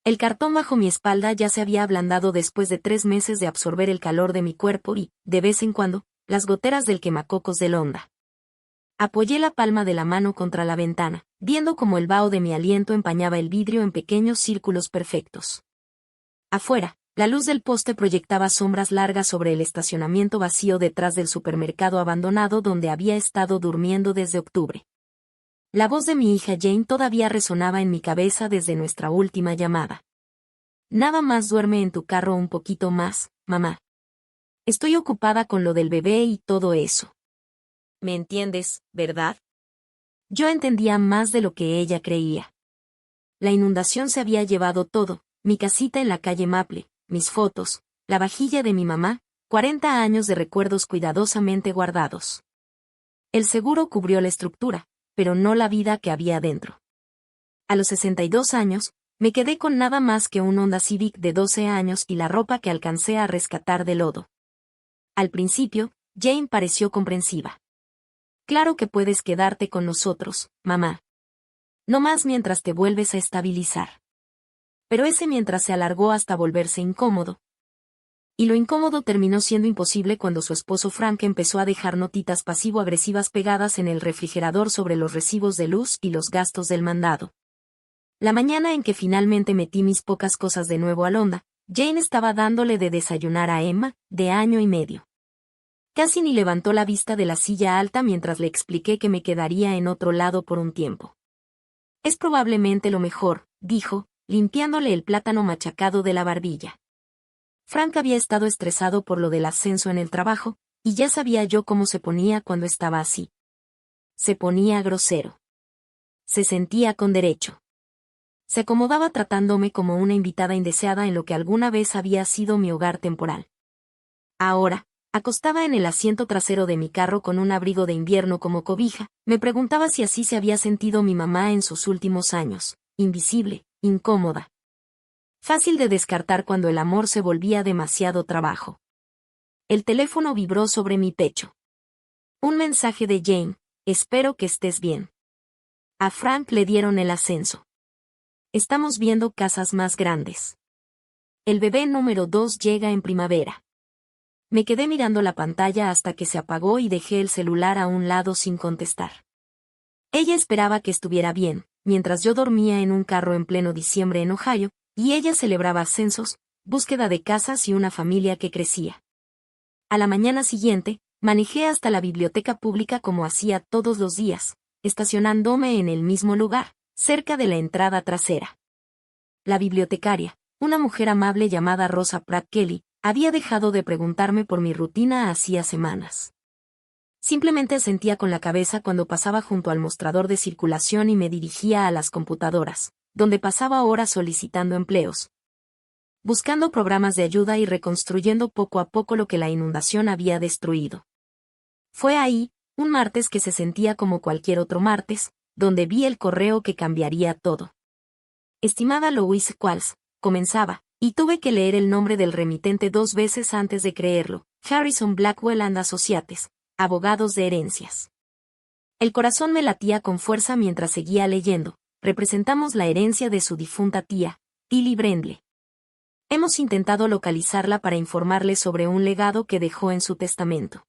El cartón bajo mi espalda ya se había ablandado después de 3 meses de absorber el calor de mi cuerpo y, de vez en cuando, las goteras del quemacocos del Honda. Apoyé la palma de la mano contra la ventana, viendo cómo el vaho de mi aliento empañaba el vidrio en pequeños círculos perfectos. Afuera, la luz del poste proyectaba sombras largas sobre el estacionamiento vacío detrás del supermercado abandonado donde había estado durmiendo desde octubre. La voz de mi hija Jane todavía resonaba en mi cabeza desde nuestra última llamada. Nada más duerme en tu carro un poquito más, mamá. Estoy ocupada con lo del bebé y todo eso. ¿Me entiendes, verdad? Yo entendía más de lo que ella creía. La inundación se había llevado todo, mi casita en la calle Maple, mis fotos, la vajilla de mi mamá, 40 años de recuerdos cuidadosamente guardados. El seguro cubrió la estructura, pero no la vida que había dentro. A los 62 años, me quedé con nada más que un Honda Civic de 12 años y la ropa que alcancé a rescatar del lodo. Al principio, Jane pareció comprensiva. Claro que puedes quedarte con nosotros, mamá. No más mientras te vuelves a estabilizar. Pero ese mientras se alargó hasta volverse incómodo. Y lo incómodo terminó siendo imposible cuando su esposo Frank empezó a dejar notitas pasivo-agresivas pegadas en el refrigerador sobre los recibos de luz y los gastos del mandado. La mañana en que finalmente metí mis pocas cosas de nuevo al Honda, Jane estaba dándole de desayunar a Emma, de año y medio. Casi ni levantó la vista de la silla alta mientras le expliqué que me quedaría en otro lado por un tiempo. Es probablemente lo mejor, dijo, limpiándole el plátano machacado de la barbilla. Frank había estado estresado por lo del ascenso en el trabajo, y ya sabía yo cómo se ponía cuando estaba así. Se ponía grosero. Se sentía con derecho. Se acomodaba tratándome como una invitada indeseada en lo que alguna vez había sido mi hogar temporal. Ahora, acostada en el asiento trasero de mi carro con un abrigo de invierno como cobija, me preguntaba si así se había sentido mi mamá en sus últimos años, invisible, incómoda. Fácil de descartar cuando el amor se volvía demasiado trabajo. El teléfono vibró sobre mi pecho. Un mensaje de Jane: espero que estés bien. A Frank le dieron el ascenso. Estamos viendo casas más grandes. El bebé número 2 llega en primavera. Me quedé mirando la pantalla hasta que se apagó y dejé el celular a un lado sin contestar. Ella esperaba que estuviera bien, mientras yo dormía en un carro en pleno diciembre en Ohio, y ella celebraba ascensos, búsqueda de casas y una familia que crecía. A la mañana siguiente, manejé hasta la biblioteca pública como hacía todos los días, estacionándome en el mismo lugar, cerca de la entrada trasera. La bibliotecaria, una mujer amable llamada Rosa Pratt Kelly, había dejado de preguntarme por mi rutina hacía semanas. Simplemente asentía con la cabeza cuando pasaba junto al mostrador de circulación y me dirigía a las computadoras, donde pasaba horas solicitando empleos, buscando programas de ayuda y reconstruyendo poco a poco lo que la inundación había destruido. Fue ahí, un martes que se sentía como cualquier otro martes, donde vi el correo que cambiaría todo. Estimada Louise Qualls, comenzaba, y tuve que leer el nombre del remitente 2 veces antes de creerlo: Harrison Blackwell and Associates, abogados de herencias. El corazón me latía con fuerza mientras seguía leyendo. Representamos la herencia de su difunta tía, Tilly Brendle. Hemos intentado localizarla para informarle sobre un legado que dejó en su testamento.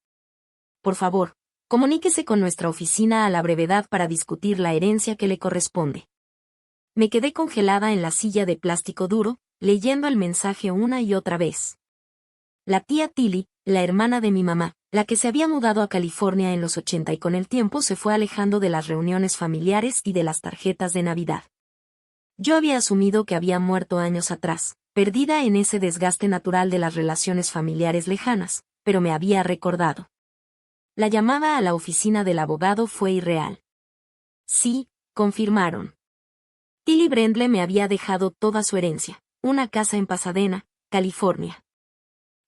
Por favor, comuníquese con nuestra oficina a la brevedad para discutir la herencia que le corresponde. Me quedé congelada en la silla de plástico duro, leyendo el mensaje una y otra vez. La tía Tilly, la hermana de mi mamá, la que se había mudado a California en los 80 y con el tiempo se fue alejando de las reuniones familiares y de las tarjetas de Navidad. Yo había asumido que había muerto años atrás, perdida en ese desgaste natural de las relaciones familiares lejanas, pero me había recordado. La llamada a la oficina del abogado fue irreal. Sí, confirmaron. Tilly Brendle me había dejado toda su herencia, una casa en Pasadena, California.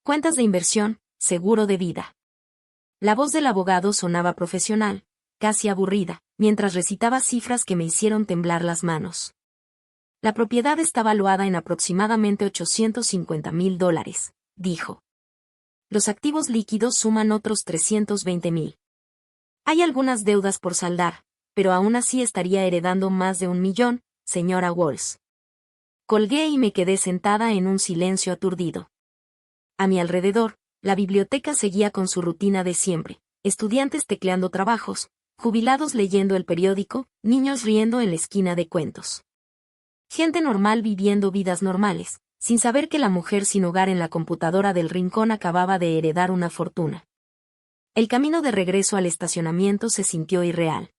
Cuentas de inversión, seguro de vida. La voz del abogado sonaba profesional, casi aburrida, mientras recitaba cifras que me hicieron temblar las manos. La propiedad está valuada en aproximadamente $850,000, dijo. Los activos líquidos suman otros $320,000. Hay algunas deudas por saldar, pero aún así estaría heredando más de $1,000,000, señora Walls. Colgué y me quedé sentada en un silencio aturdido. A mi alrededor, la biblioteca seguía con su rutina de siempre, estudiantes tecleando trabajos, jubilados leyendo el periódico, niños riendo en la esquina de cuentos. Gente normal viviendo vidas normales, sin saber que la mujer sin hogar en la computadora del rincón acababa de heredar una fortuna. El camino de regreso al estacionamiento se sintió irreal.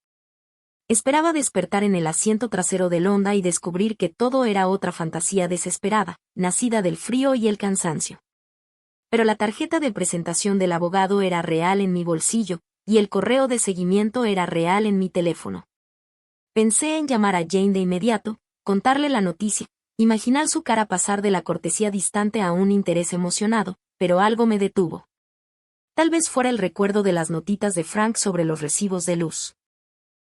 Esperaba despertar en el asiento trasero del Honda y descubrir que todo era otra fantasía desesperada, nacida del frío y el cansancio. Pero la tarjeta de presentación del abogado era real en mi bolsillo, y el correo de seguimiento era real en mi teléfono. Pensé en llamar a Jane de inmediato, contarle la noticia, imaginar su cara pasar de la cortesía distante a un interés emocionado, pero algo me detuvo. Tal vez fuera el recuerdo de las notitas de Frank sobre los recibos de luz.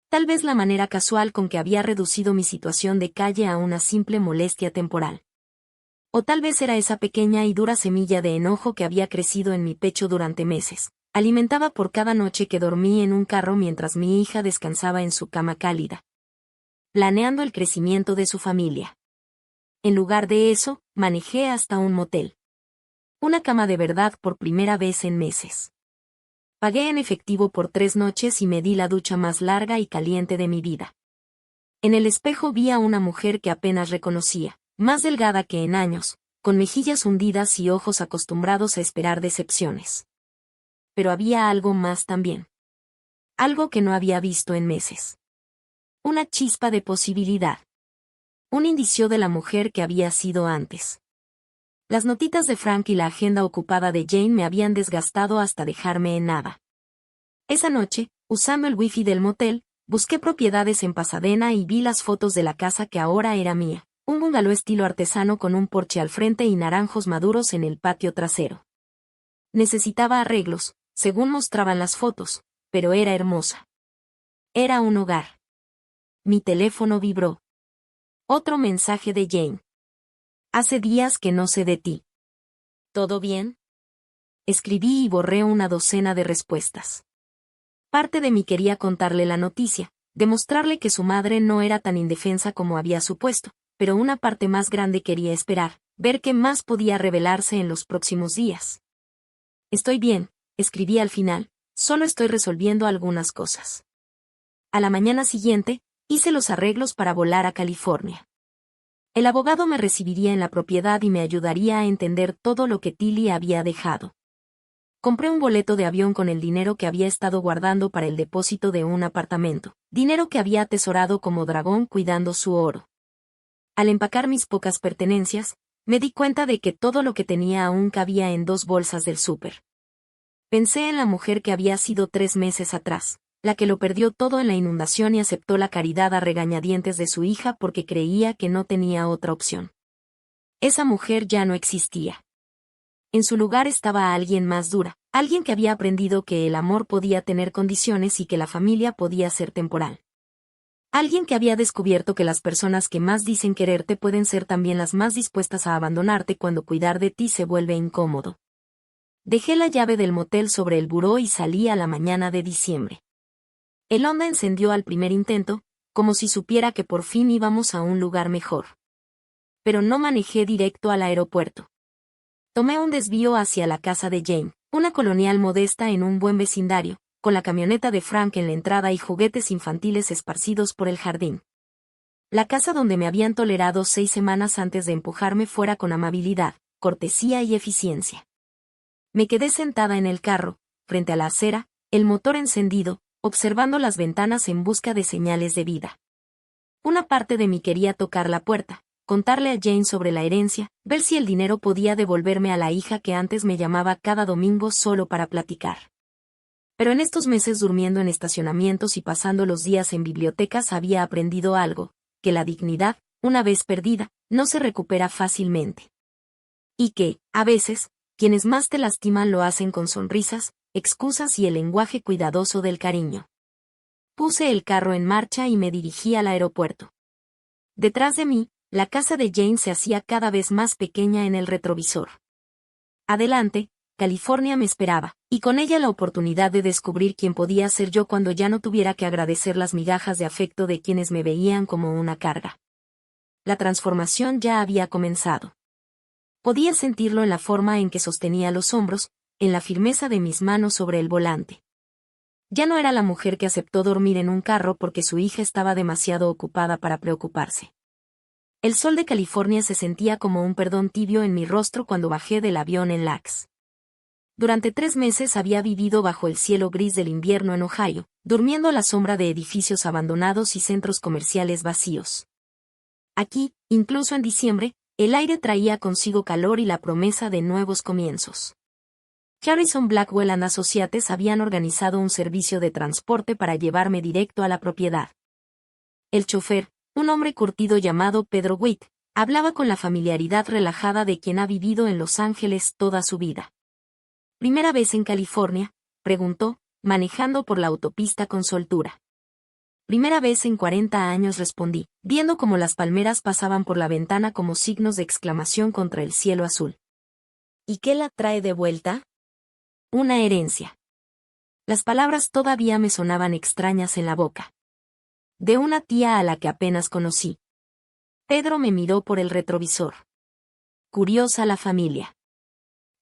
Tal vez la manera casual con que había reducido mi situación de calle a una simple molestia temporal. O tal vez era esa pequeña y dura semilla de enojo que había crecido en mi pecho durante meses, alimentada por cada noche que dormí en un carro mientras mi hija descansaba en su cama cálida, planeando el crecimiento de su familia. En lugar de eso, manejé hasta un motel. Una cama de verdad por primera vez en meses. Pagué en efectivo por 3 noches y me di la ducha más larga y caliente de mi vida. En el espejo vi a una mujer que apenas reconocía, más delgada que en años, con mejillas hundidas y ojos acostumbrados a esperar decepciones. Pero había algo más también. Algo que no había visto en meses. Una chispa de posibilidad. Un indicio de la mujer que había sido antes. Las notitas de Frank y la agenda ocupada de Jane me habían desgastado hasta dejarme en nada. Esa noche, usando el wifi del motel, busqué propiedades en Pasadena y vi las fotos de la casa que ahora era mía, un bungalow estilo artesano con un porche al frente y naranjos maduros en el patio trasero. Necesitaba arreglos, según mostraban las fotos, pero era hermosa. Era un hogar. Mi teléfono vibró. Otro mensaje de Jane. Hace días que no sé de ti. ¿Todo bien? Escribí y borré una docena de respuestas. Parte de mí quería contarle la noticia, demostrarle que su madre no era tan indefensa como había supuesto, pero una parte más grande quería esperar, ver qué más podía revelarse en los próximos días. Estoy bien, escribí al final, solo estoy resolviendo algunas cosas. A la mañana siguiente, hice los arreglos para volar a California. El abogado me recibiría en la propiedad y me ayudaría a entender todo lo que Tilly había dejado. Compré un boleto de avión con el dinero que había estado guardando para el depósito de un apartamento, dinero que había atesorado como dragón cuidando su oro. Al empacar mis pocas pertenencias, me di cuenta de que todo lo que tenía aún cabía en 2 bolsas del súper. Pensé en la mujer que había sido 3 meses atrás, la que lo perdió todo en la inundación y aceptó la caridad a regañadientes de su hija porque creía que no tenía otra opción. Esa mujer ya no existía. En su lugar estaba alguien más dura, alguien que había aprendido que el amor podía tener condiciones y que la familia podía ser temporal. Alguien que había descubierto que las personas que más dicen quererte pueden ser también las más dispuestas a abandonarte cuando cuidar de ti se vuelve incómodo. Dejé la llave del motel sobre el buró y salí a la mañana de diciembre. El Honda encendió al primer intento, como si supiera que por fin íbamos a un lugar mejor. Pero no manejé directo al aeropuerto. Tomé un desvío hacia la casa de Jane, una colonial modesta en un buen vecindario, con la camioneta de Frank en la entrada y juguetes infantiles esparcidos por el jardín. La casa donde me habían tolerado 6 semanas antes de empujarme fuera con amabilidad, cortesía y eficiencia. Me quedé sentada en el carro, frente a la acera, el motor encendido, observando las ventanas en busca de señales de vida. Una parte de mí quería tocar la puerta, contarle a Jane sobre la herencia, ver si el dinero podía devolverme a la hija que antes me llamaba cada domingo solo para platicar. Pero en estos meses durmiendo en estacionamientos y pasando los días en bibliotecas había aprendido algo, que la dignidad, una vez perdida, no se recupera fácilmente. Y que, a veces, quienes más te lastiman lo hacen con sonrisas, excusas y el lenguaje cuidadoso del cariño. Puse el carro en marcha y me dirigí al aeropuerto. Detrás de mí, la casa de Jane se hacía cada vez más pequeña en el retrovisor. Adelante, California me esperaba, y con ella la oportunidad de descubrir quién podía ser yo cuando ya no tuviera que agradecer las migajas de afecto de quienes me veían como una carga. La transformación ya había comenzado. Podía sentirlo en la forma en que sostenía los hombros, en la firmeza de mis manos sobre el volante. Ya no era la mujer que aceptó dormir en un carro porque su hija estaba demasiado ocupada para preocuparse. El sol de California se sentía como un perdón tibio en mi rostro cuando bajé del avión en Lax. Durante 3 meses había vivido bajo el cielo gris del invierno en Ohio, durmiendo a la sombra de edificios abandonados y centros comerciales vacíos. Aquí, incluso en diciembre, el aire traía consigo calor y la promesa de nuevos comienzos. Harrison Blackwell and Associates habían organizado un servicio de transporte para llevarme directo a la propiedad. El chofer, un hombre curtido llamado Pedro Witt, hablaba con la familiaridad relajada de quien ha vivido en Los Ángeles toda su vida. ¿Primera vez en California?, preguntó, manejando por la autopista con soltura. Primera vez en 40 años, respondí, viendo cómo las palmeras pasaban por la ventana como signos de exclamación contra el cielo azul. ¿Y qué la trae de vuelta? Una herencia. Las palabras todavía me sonaban extrañas en la boca. De una tía a la que apenas conocí. Pedro me miró por el retrovisor. Curiosa la familia.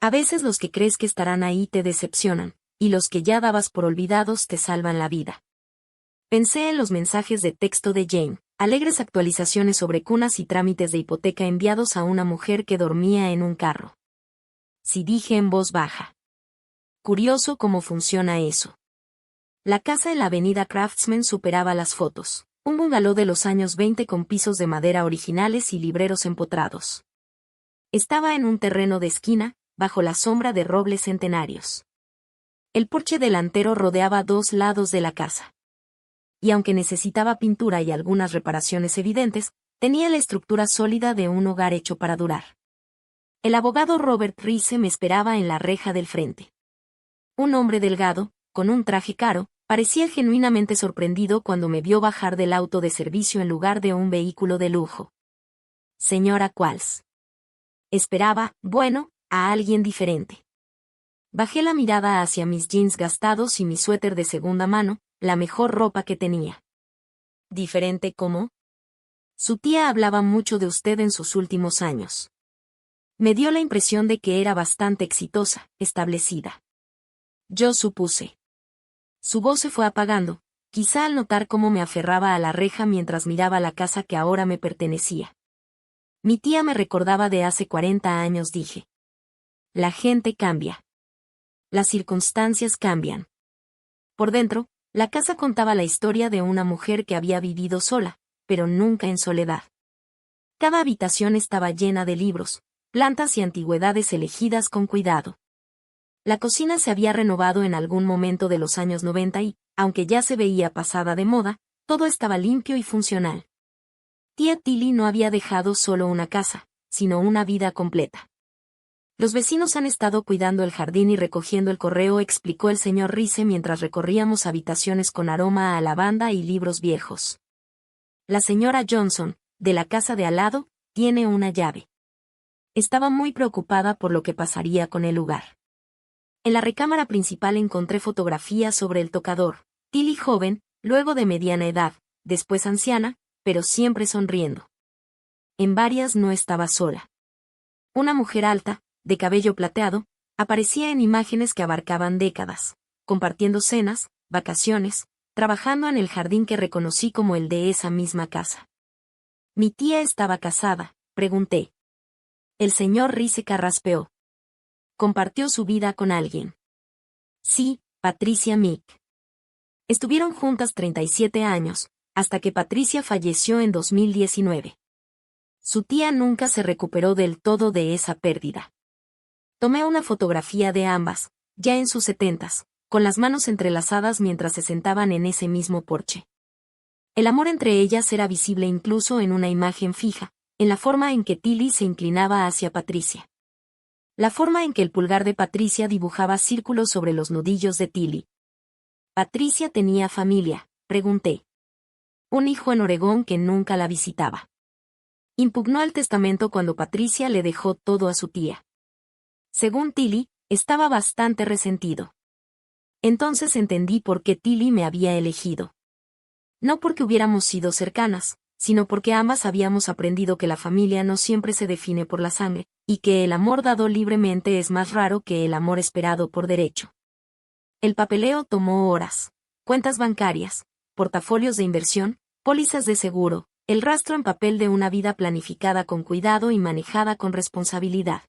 A veces los que crees que estarán ahí te decepcionan, y los que ya dabas por olvidados te salvan la vida. Pensé en los mensajes de texto de Jane, alegres actualizaciones sobre cunas y trámites de hipoteca enviados a una mujer que dormía en un carro. Sí, dije en voz baja. Curioso cómo funciona eso. La casa en la avenida Craftsman superaba las fotos. Un bungalow de los años 20 con pisos de madera originales y libreros empotrados. Estaba en un terreno de esquina, bajo la sombra de robles centenarios. El porche delantero rodeaba 2 lados de la casa. Y aunque necesitaba pintura y algunas reparaciones evidentes, tenía la estructura sólida de un hogar hecho para durar. El abogado Robert Rice me esperaba en la reja del frente. Un hombre delgado, con un traje caro, parecía genuinamente sorprendido cuando me vio bajar del auto de servicio en lugar de un vehículo de lujo. Señora Qualls. Esperaba, bueno, a alguien diferente. Bajé la mirada hacia mis jeans gastados y mi suéter de segunda mano, la mejor ropa que tenía. ¿Diferente cómo? Su tía hablaba mucho de usted en sus últimos años. Me dio la impresión de que era bastante exitosa, establecida. Yo supuse. Su voz se fue apagando, quizá al notar cómo me aferraba a la reja mientras miraba la casa que ahora me pertenecía. Mi tía me recordaba de hace 40 años, dije. La gente cambia. Las circunstancias cambian. Por dentro, la casa contaba la historia de una mujer que había vivido sola, pero nunca en soledad. Cada habitación estaba llena de libros, plantas y antigüedades elegidas con cuidado. La cocina se había renovado en algún momento de los años 90 y, aunque ya se veía pasada de moda, todo estaba limpio y funcional. Tía Tilly no había dejado solo una casa, sino una vida completa. Los vecinos han estado cuidando el jardín y recogiendo el correo, explicó el señor Rice mientras recorríamos habitaciones con aroma a lavanda y libros viejos. La señora Johnson, de la casa de al lado, tiene una llave. Estaba muy preocupada por lo que pasaría con el lugar. En la recámara principal encontré fotografías sobre el tocador. Tilly joven, luego de mediana edad, después anciana, pero siempre sonriendo. En varias no estaba sola. Una mujer alta, de cabello plateado, aparecía en imágenes que abarcaban décadas, compartiendo cenas, vacaciones, trabajando en el jardín que reconocí como el de esa misma casa. ¿Mi tía estaba casada?, pregunté. El señor Rice carraspeó. Compartió su vida con alguien. Sí, Patricia Meek. Estuvieron juntas 37 años, hasta que Patricia falleció en 2019. Su tía nunca se recuperó del todo de esa pérdida. Tomé una fotografía de ambas, ya en sus 70s, con las manos entrelazadas mientras se sentaban en ese mismo porche. El amor entre ellas era visible incluso en una imagen fija, en la forma en que Tilly se inclinaba hacia Patricia. La forma en que el pulgar de Patricia dibujaba círculos sobre los nudillos de Tilly. ¿Patricia tenía familia?, pregunté. Un hijo en Oregón que nunca la visitaba. Impugnó el testamento cuando Patricia le dejó todo a su tía. Según Tilly, estaba bastante resentido. Entonces entendí por qué Tilly me había elegido. No porque hubiéramos sido cercanas, sino porque ambas habíamos aprendido que la familia no siempre se define por la sangre, y que el amor dado libremente es más raro que el amor esperado por derecho. El papeleo tomó horas. Cuentas bancarias, portafolios de inversión, pólizas de seguro, el rastro en papel de una vida planificada con cuidado y manejada con responsabilidad.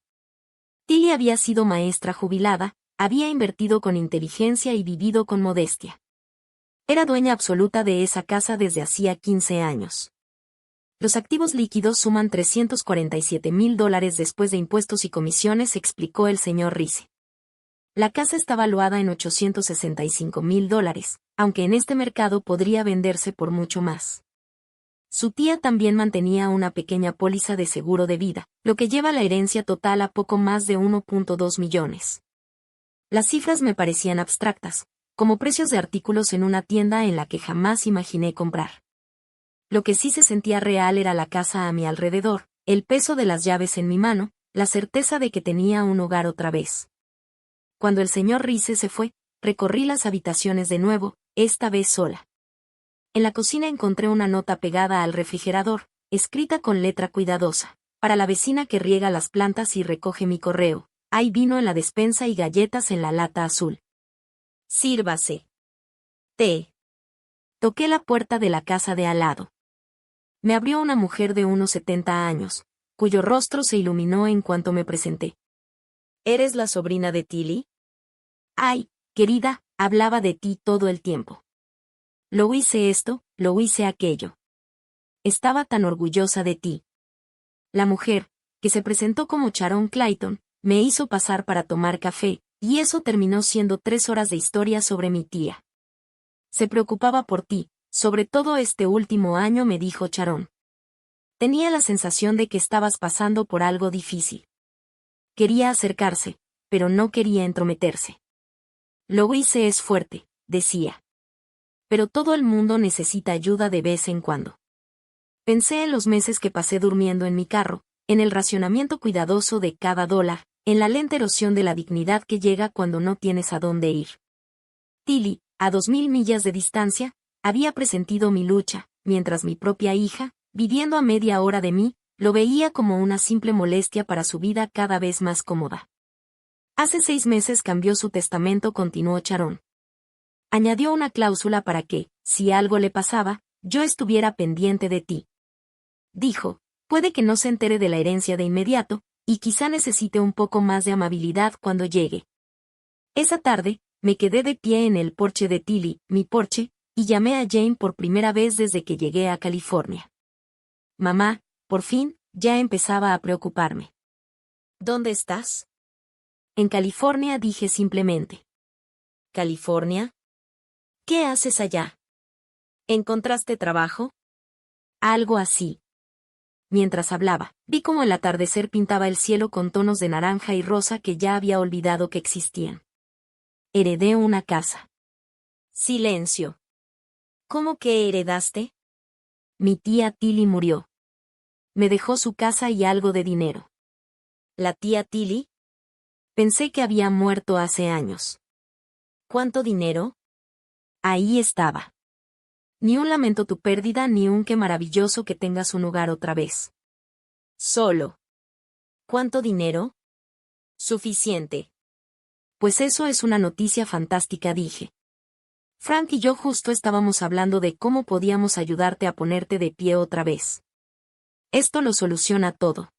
Tilly había sido maestra jubilada, había invertido con inteligencia y vivido con modestia. Era dueña absoluta de esa casa desde hacía 15 años. Los activos líquidos suman $347,000 después de impuestos y comisiones, explicó el señor Rice. La casa está valuada en $865,000, aunque en este mercado podría venderse por mucho más. Su tía también mantenía una pequeña póliza de seguro de vida, lo que lleva la herencia total a poco más de 1.2 millones. Las cifras me parecían abstractas, como precios de artículos en una tienda en la que jamás imaginé comprar. Lo que sí se sentía real era la casa a mi alrededor, el peso de las llaves en mi mano, la certeza de que tenía un hogar otra vez. Cuando el señor Rice se fue, recorrí las habitaciones de nuevo, esta vez sola. En la cocina encontré una nota pegada al refrigerador, escrita con letra cuidadosa. Para la vecina que riega las plantas y recoge mi correo. Hay vino en la despensa y galletas en la lata azul. Sírvase. Té. Toqué la puerta de la casa de al lado. Me abrió una mujer de unos 70 años, cuyo rostro se iluminó en cuanto me presenté. ¿Eres la sobrina de Tilly? Ay, querida, hablaba de ti todo el tiempo. Lo hice esto, lo hice aquello. Estaba tan orgullosa de ti. La mujer, que se presentó como Sharon Clayton, me hizo pasar para tomar café, y eso terminó siendo 3 horas de historia sobre mi tía. Se preocupaba por ti, sobre todo este último año, me dijo Sharon. Tenía la sensación de que estabas pasando por algo difícil. Quería acercarse, pero no quería entrometerse. Louise es fuerte, decía. Pero todo el mundo necesita ayuda de vez en cuando. Pensé en los meses que pasé durmiendo en mi carro, en el racionamiento cuidadoso de cada dólar, en la lenta erosión de la dignidad que llega cuando no tienes a dónde ir. Tilly, a 2000 millas de distancia, había presentido mi lucha, mientras mi propia hija, viviendo a media hora de mí, lo veía como una simple molestia para su vida cada vez más cómoda. Hace 6 meses cambió su testamento, continuó Sharon. Añadió una cláusula para que, si algo le pasaba, yo estuviera pendiente de ti. Dijo, puede que no se entere de la herencia de inmediato, y quizá necesite un poco más de amabilidad cuando llegue. Esa tarde, me quedé de pie en el porche de Tilly, mi porche, y llamé a Jane por primera vez desde que llegué a California. Mamá, por fin, ya empezaba a preocuparme. ¿Dónde estás? En California, dije simplemente. ¿California? ¿Qué haces allá? ¿Encontraste trabajo? Algo así. Mientras hablaba, vi cómo el atardecer pintaba el cielo con tonos de naranja y rosa que ya había olvidado que existían. Heredé una casa. Silencio. ¿Cómo que heredaste? Mi tía Tilly murió. Me dejó su casa y algo de dinero. ¿La tía Tilly? Pensé que había muerto hace años. ¿Cuánto dinero? Ahí estaba. Ni un lamento tu pérdida ni un qué maravilloso que tengas un hogar otra vez. Solo. ¿Cuánto dinero? Suficiente. Pues eso es una noticia fantástica, dije. Frank y yo justo estábamos hablando de cómo podíamos ayudarte a ponerte de pie otra vez. Esto lo soluciona todo.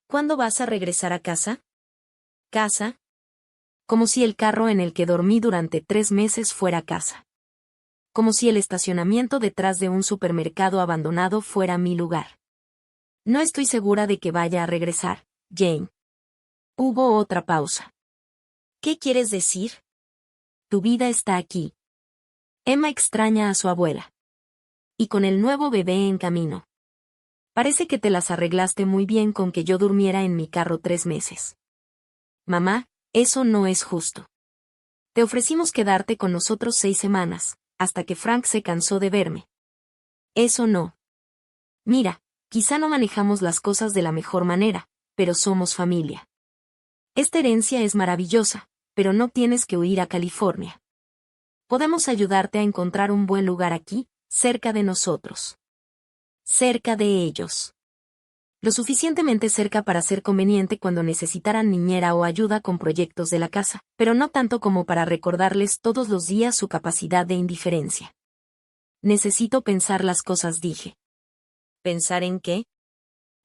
¿Cuándo vas a regresar a casa? ¿Casa? Como si el carro en el que dormí durante 3 meses fuera casa. Como si el estacionamiento detrás de un supermercado abandonado fuera mi lugar. No estoy segura de que vaya a regresar, Jane. Hubo otra pausa. ¿Qué quieres decir? Tu vida está aquí. Emma extraña a su abuela. Y con el nuevo bebé en camino. Parece que te las arreglaste muy bien con que yo durmiera en mi carro 3 meses. Mamá, eso no es justo. Te ofrecimos quedarte con nosotros 6 semanas, hasta que Frank se cansó de verme. Eso no. Mira, quizá no manejamos las cosas de la mejor manera, pero somos familia. Esta herencia es maravillosa, pero no tienes que huir a California. Podemos ayudarte a encontrar un buen lugar aquí, cerca de nosotros. cerca de ellos. Lo suficientemente cerca para ser conveniente cuando necesitaran niñera o ayuda con proyectos de la casa, pero no tanto como para recordarles todos los días su capacidad de indiferencia. Necesito pensar las cosas, dije. ¿Pensar en qué?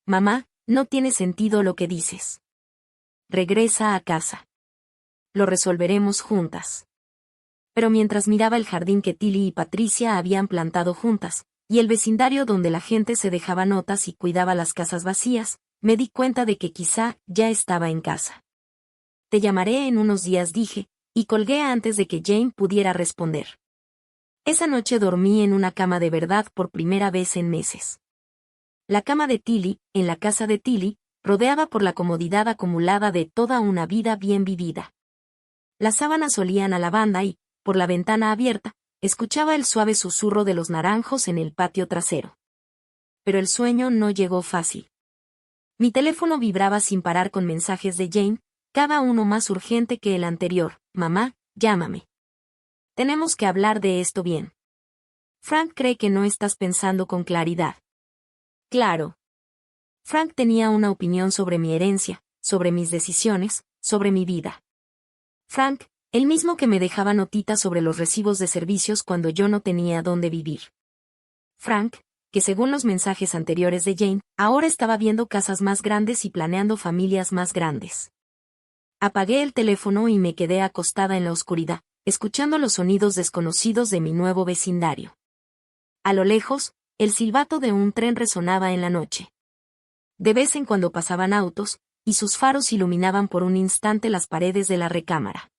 Mamá, no tiene sentido lo que dices. Regresa a casa. Lo resolveremos juntas. Pero mientras miraba el jardín que Tilly y Patricia habían plantado juntas, y el vecindario donde la gente se dejaba notas y cuidaba las casas vacías, me di cuenta de que quizá ya estaba en casa. Te llamaré en unos días, dije, y colgué antes de que Jane pudiera responder. Esa noche dormí en una cama de verdad por primera vez en meses. La cama de Tilly, en la casa de Tilly, rodeaba por la comodidad acumulada de toda una vida bien vivida. Las sábanas olían a lavanda y, por la ventana abierta, escuchaba el suave susurro de los naranjos en el patio trasero. Pero el sueño no llegó fácil. Mi teléfono vibraba sin parar con mensajes de Jane, cada uno más urgente que el anterior. Mamá, llámame. Tenemos que hablar de esto bien. Frank cree que no estás pensando con claridad. Claro. Frank tenía una opinión sobre mi herencia, sobre mis decisiones, sobre mi vida. Frank, el mismo que me dejaba notitas sobre los recibos de servicios cuando yo no tenía dónde vivir. Frank, que según los mensajes anteriores de Jane, ahora estaba viendo casas más grandes y planeando familias más grandes. Apagué el teléfono y me quedé acostada en la oscuridad, escuchando los sonidos desconocidos de mi nuevo vecindario. A lo lejos, el silbato de un tren resonaba en la noche. De vez en cuando pasaban autos, y sus faros iluminaban por un instante las paredes de la recámara.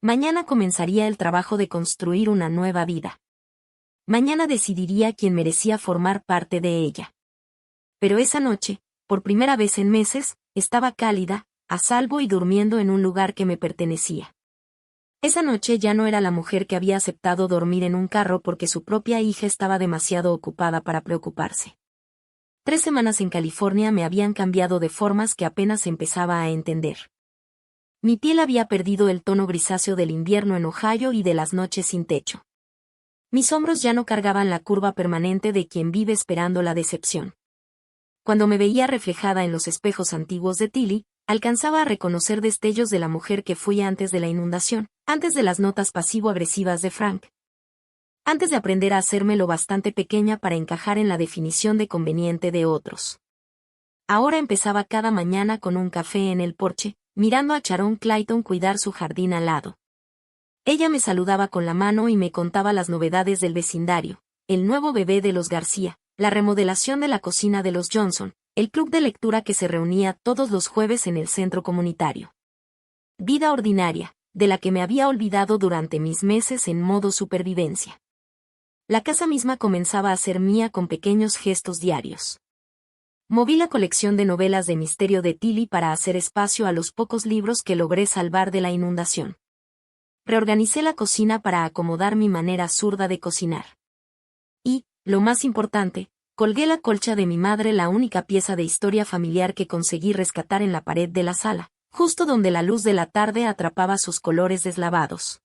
Mañana comenzaría el trabajo de construir una nueva vida. Mañana decidiría quién merecía formar parte de ella. Pero esa noche, por primera vez en meses, estaba cálida, a salvo y durmiendo en un lugar que me pertenecía. Esa noche ya no era la mujer que había aceptado dormir en un carro porque su propia hija estaba demasiado ocupada para preocuparse. 3 semanas en California me habían cambiado de formas que apenas empezaba a entender. Mi piel había perdido el tono grisáceo del invierno en Ohio y de las noches sin techo. Mis hombros ya no cargaban la curva permanente de quien vive esperando la decepción. Cuando me veía reflejada en los espejos antiguos de Tilly, alcanzaba a reconocer destellos de la mujer que fui antes de la inundación, antes de las notas pasivo-agresivas de Frank. Antes de aprender a hacerme lo bastante pequeña para encajar en la definición de conveniente de otros. Ahora empezaba cada mañana con un café en el porche, mirando a Sharon Clayton cuidar su jardín al lado. Ella me saludaba con la mano y me contaba las novedades del vecindario, el nuevo bebé de los García, la remodelación de la cocina de los Johnson, el club de lectura que se reunía todos los jueves en el centro comunitario. Vida ordinaria, de la que me había olvidado durante mis meses en modo supervivencia. La casa misma comenzaba a ser mía con pequeños gestos diarios. Moví la colección de novelas de misterio de Tilly para hacer espacio a los pocos libros que logré salvar de la inundación. Reorganicé la cocina para acomodar mi manera zurda de cocinar. Y, lo más importante, colgué la colcha de mi madre, la única pieza de historia familiar que conseguí rescatar en la pared de la sala, justo donde la luz de la tarde atrapaba sus colores deslavados.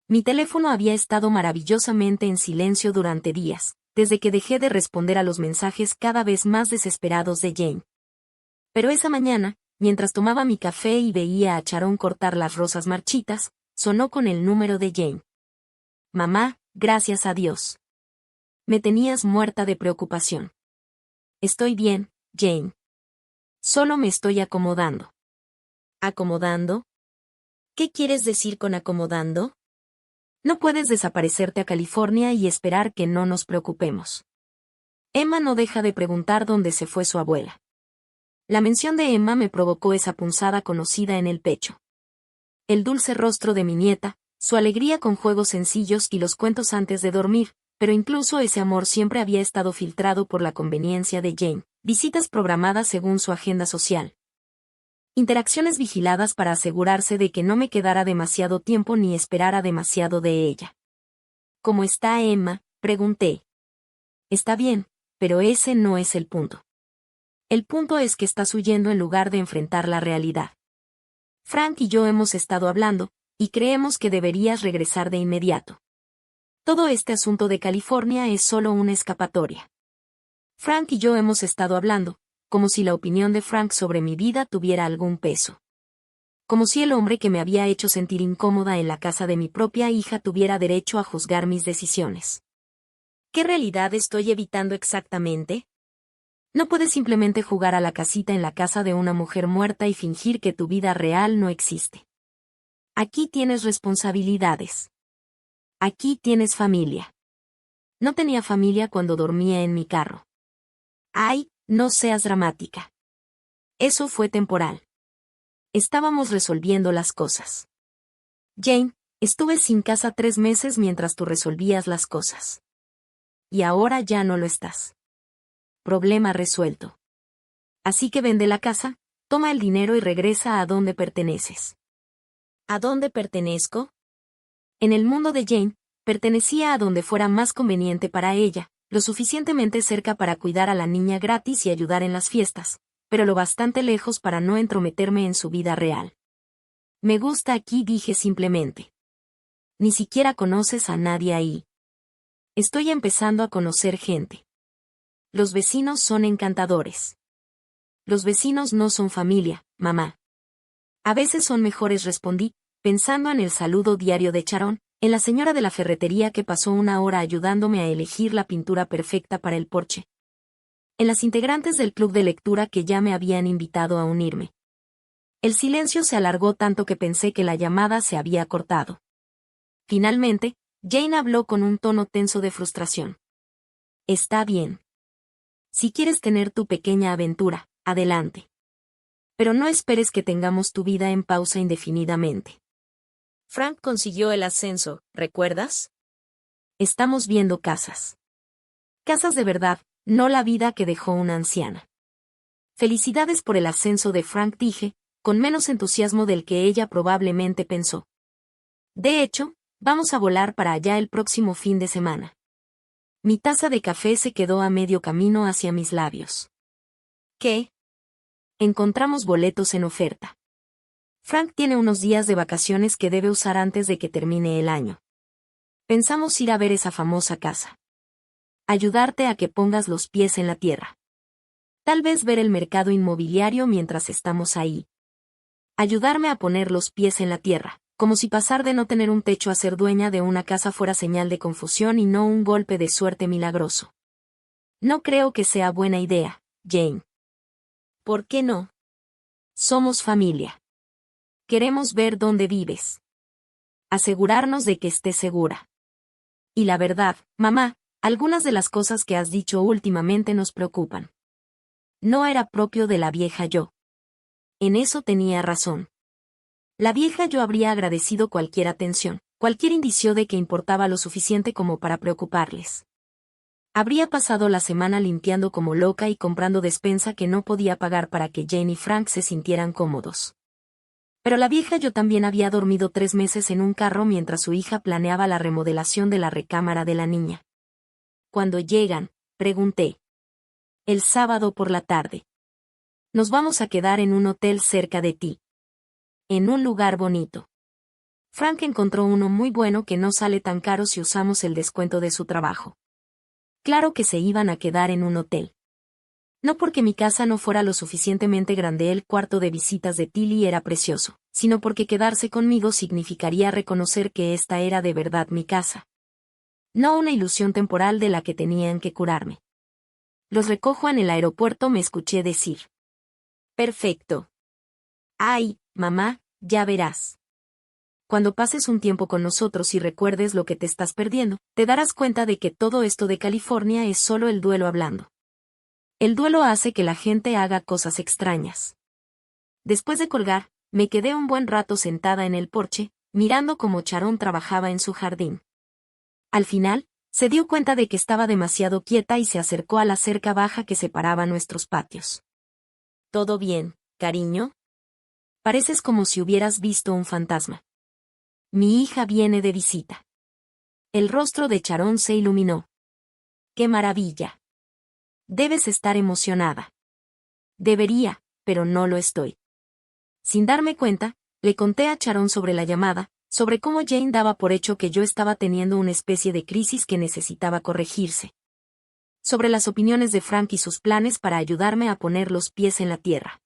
Mi teléfono había estado maravillosamente en silencio durante días, desde que dejé de responder a los mensajes cada vez más desesperados de Jane. Pero esa mañana, mientras tomaba mi café y veía a Sharon cortar las rosas marchitas, sonó con el número de Jane. Mamá, gracias a Dios. Me tenías muerta de preocupación. Estoy bien, Jane. Solo me estoy acomodando. ¿Acomodando? ¿Qué quieres decir con acomodando? No puedes desaparecerte a California y esperar que no nos preocupemos. Emma no deja de preguntar dónde se fue su abuela. La mención de Emma me provocó esa punzada conocida en el pecho. El dulce rostro de mi nieta, su alegría con juegos sencillos y los cuentos antes de dormir, pero incluso ese amor siempre había estado filtrado por la conveniencia de Jane, visitas programadas según su agenda social. Interacciones vigiladas para asegurarse de que no me quedara demasiado tiempo ni esperara demasiado de ella. ¿Cómo está Emma?, pregunté. Está bien, pero ese no es el punto. El punto es que estás huyendo en lugar de enfrentar la realidad. Frank y yo hemos estado hablando, y creemos que deberías regresar de inmediato. Todo este asunto de California es solo una escapatoria. Frank y yo hemos estado hablando, como si la opinión de Frank sobre mi vida tuviera algún peso. Como si el hombre que me había hecho sentir incómoda en la casa de mi propia hija tuviera derecho a juzgar mis decisiones. ¿Qué realidad estoy evitando exactamente? No puedes simplemente jugar a la casita en la casa de una mujer muerta y fingir que tu vida real no existe. Aquí tienes responsabilidades. Aquí tienes familia. No tenía familia cuando dormía en mi carro. Ay, no seas dramática. Eso fue temporal. Estábamos resolviendo las cosas. Jane, estuve sin casa 3 meses mientras tú resolvías las cosas. Y ahora ya no lo estás. Problema resuelto. Así que vende la casa, toma el dinero y regresa a donde perteneces. ¿A dónde pertenezco? En el mundo de Jane, pertenecía a donde fuera más conveniente para ella, lo suficientemente cerca para cuidar a la niña gratis y ayudar en las fiestas, pero lo bastante lejos para no entrometerme en su vida real. Me gusta aquí, dije simplemente. Ni siquiera conoces a nadie ahí. Estoy empezando a conocer gente. Los vecinos son encantadores. Los vecinos no son familia, mamá. A veces son mejores, respondí, pensando en el saludo diario de Sharon, en la señora de la ferretería que pasó 1 hora ayudándome a elegir la pintura perfecta para el porche. En las integrantes del club de lectura que ya me habían invitado a unirme. El silencio se alargó tanto que pensé que la llamada se había cortado. Finalmente, Jane habló con un tono tenso de frustración. Está bien. Si quieres tener tu pequeña aventura, adelante. Pero no esperes que tengamos tu vida en pausa indefinidamente. Frank consiguió el ascenso, ¿recuerdas? Estamos viendo casas. Casas de verdad, no la vida que dejó una anciana. Felicidades por el ascenso de Frank, dije, con menos entusiasmo del que ella probablemente pensó. De hecho, vamos a volar para allá el próximo fin de semana. Mi taza de café se quedó a medio camino hacia mis labios. ¿Qué? Encontramos boletos en oferta. Frank tiene unos días de vacaciones que debe usar antes de que termine el año. Pensamos ir a ver esa famosa casa. Ayudarte a que pongas los pies en la tierra. Tal vez ver el mercado inmobiliario mientras estamos ahí. Ayudarme a poner los pies en la tierra, como si pasar de no tener un techo a ser dueña de una casa fuera señal de confusión y no un golpe de suerte milagroso. No creo que sea buena idea, Jane. ¿Por qué no? Somos familia. Queremos ver dónde vives. Asegurarnos de que estés segura. Y la verdad, mamá, algunas de las cosas que has dicho últimamente nos preocupan. No era propio de la vieja yo. En eso tenía razón. La vieja yo habría agradecido cualquier atención, cualquier indicio de que importaba lo suficiente como para preocuparles. Habría pasado la semana limpiando como loca y comprando despensa que no podía pagar para que Jane y Frank se sintieran cómodos. Pero la vieja yo también había dormido 3 meses en un carro mientras su hija planeaba la remodelación de la recámara de la niña. ¿Cuándo llegan?, pregunté. El sábado por la tarde. Nos vamos a quedar en un hotel cerca de ti. En un lugar bonito. Frank encontró uno muy bueno que no sale tan caro si usamos el descuento de su trabajo. Claro que se iban a quedar en un hotel. No porque mi casa no fuera lo suficientemente grande, el cuarto de visitas de Tilly era precioso, sino porque quedarse conmigo significaría reconocer que esta era de verdad mi casa. No una ilusión temporal de la que tenían que curarme. Los recojo en el aeropuerto, me escuché decir. Perfecto. Ay, mamá, ya verás. Cuando pases un tiempo con nosotros y recuerdes lo que te estás perdiendo, te darás cuenta de que todo esto de California es solo el duelo hablando. El duelo hace que la gente haga cosas extrañas. Después de colgar, me quedé un buen rato sentada en el porche, mirando cómo Sharon trabajaba en su jardín. Al final, se dio cuenta de que estaba demasiado quieta y se acercó a la cerca baja que separaba nuestros patios. ¿Todo bien, cariño? Pareces como si hubieras visto un fantasma. Mi hija viene de visita. El rostro de Sharon se iluminó. ¡Qué maravilla! Debes estar emocionada. Debería, pero no lo estoy. Sin darme cuenta, le conté a Sharon sobre la llamada, sobre cómo Jane daba por hecho que yo estaba teniendo una especie de crisis que necesitaba corregirse. sobre las opiniones de Frank y sus planes para ayudarme a poner los pies en la tierra.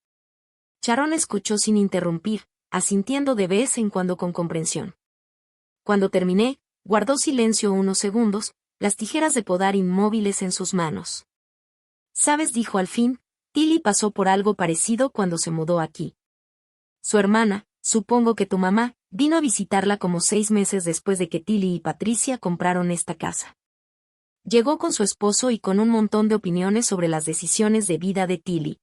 Sharon escuchó sin interrumpir, asintiendo de vez en cuando con comprensión. Cuando terminé, guardó silencio unos segundos, las tijeras de podar inmóviles en sus manos. «¿Sabes?», dijo al fin, «Tilly pasó por algo parecido cuando se mudó aquí. Su hermana, supongo que tu mamá, vino a visitarla como 6 meses después de que Tilly y Patricia compraron esta casa. Llegó con su esposo y con un montón de opiniones sobre las decisiones de vida de Tilly.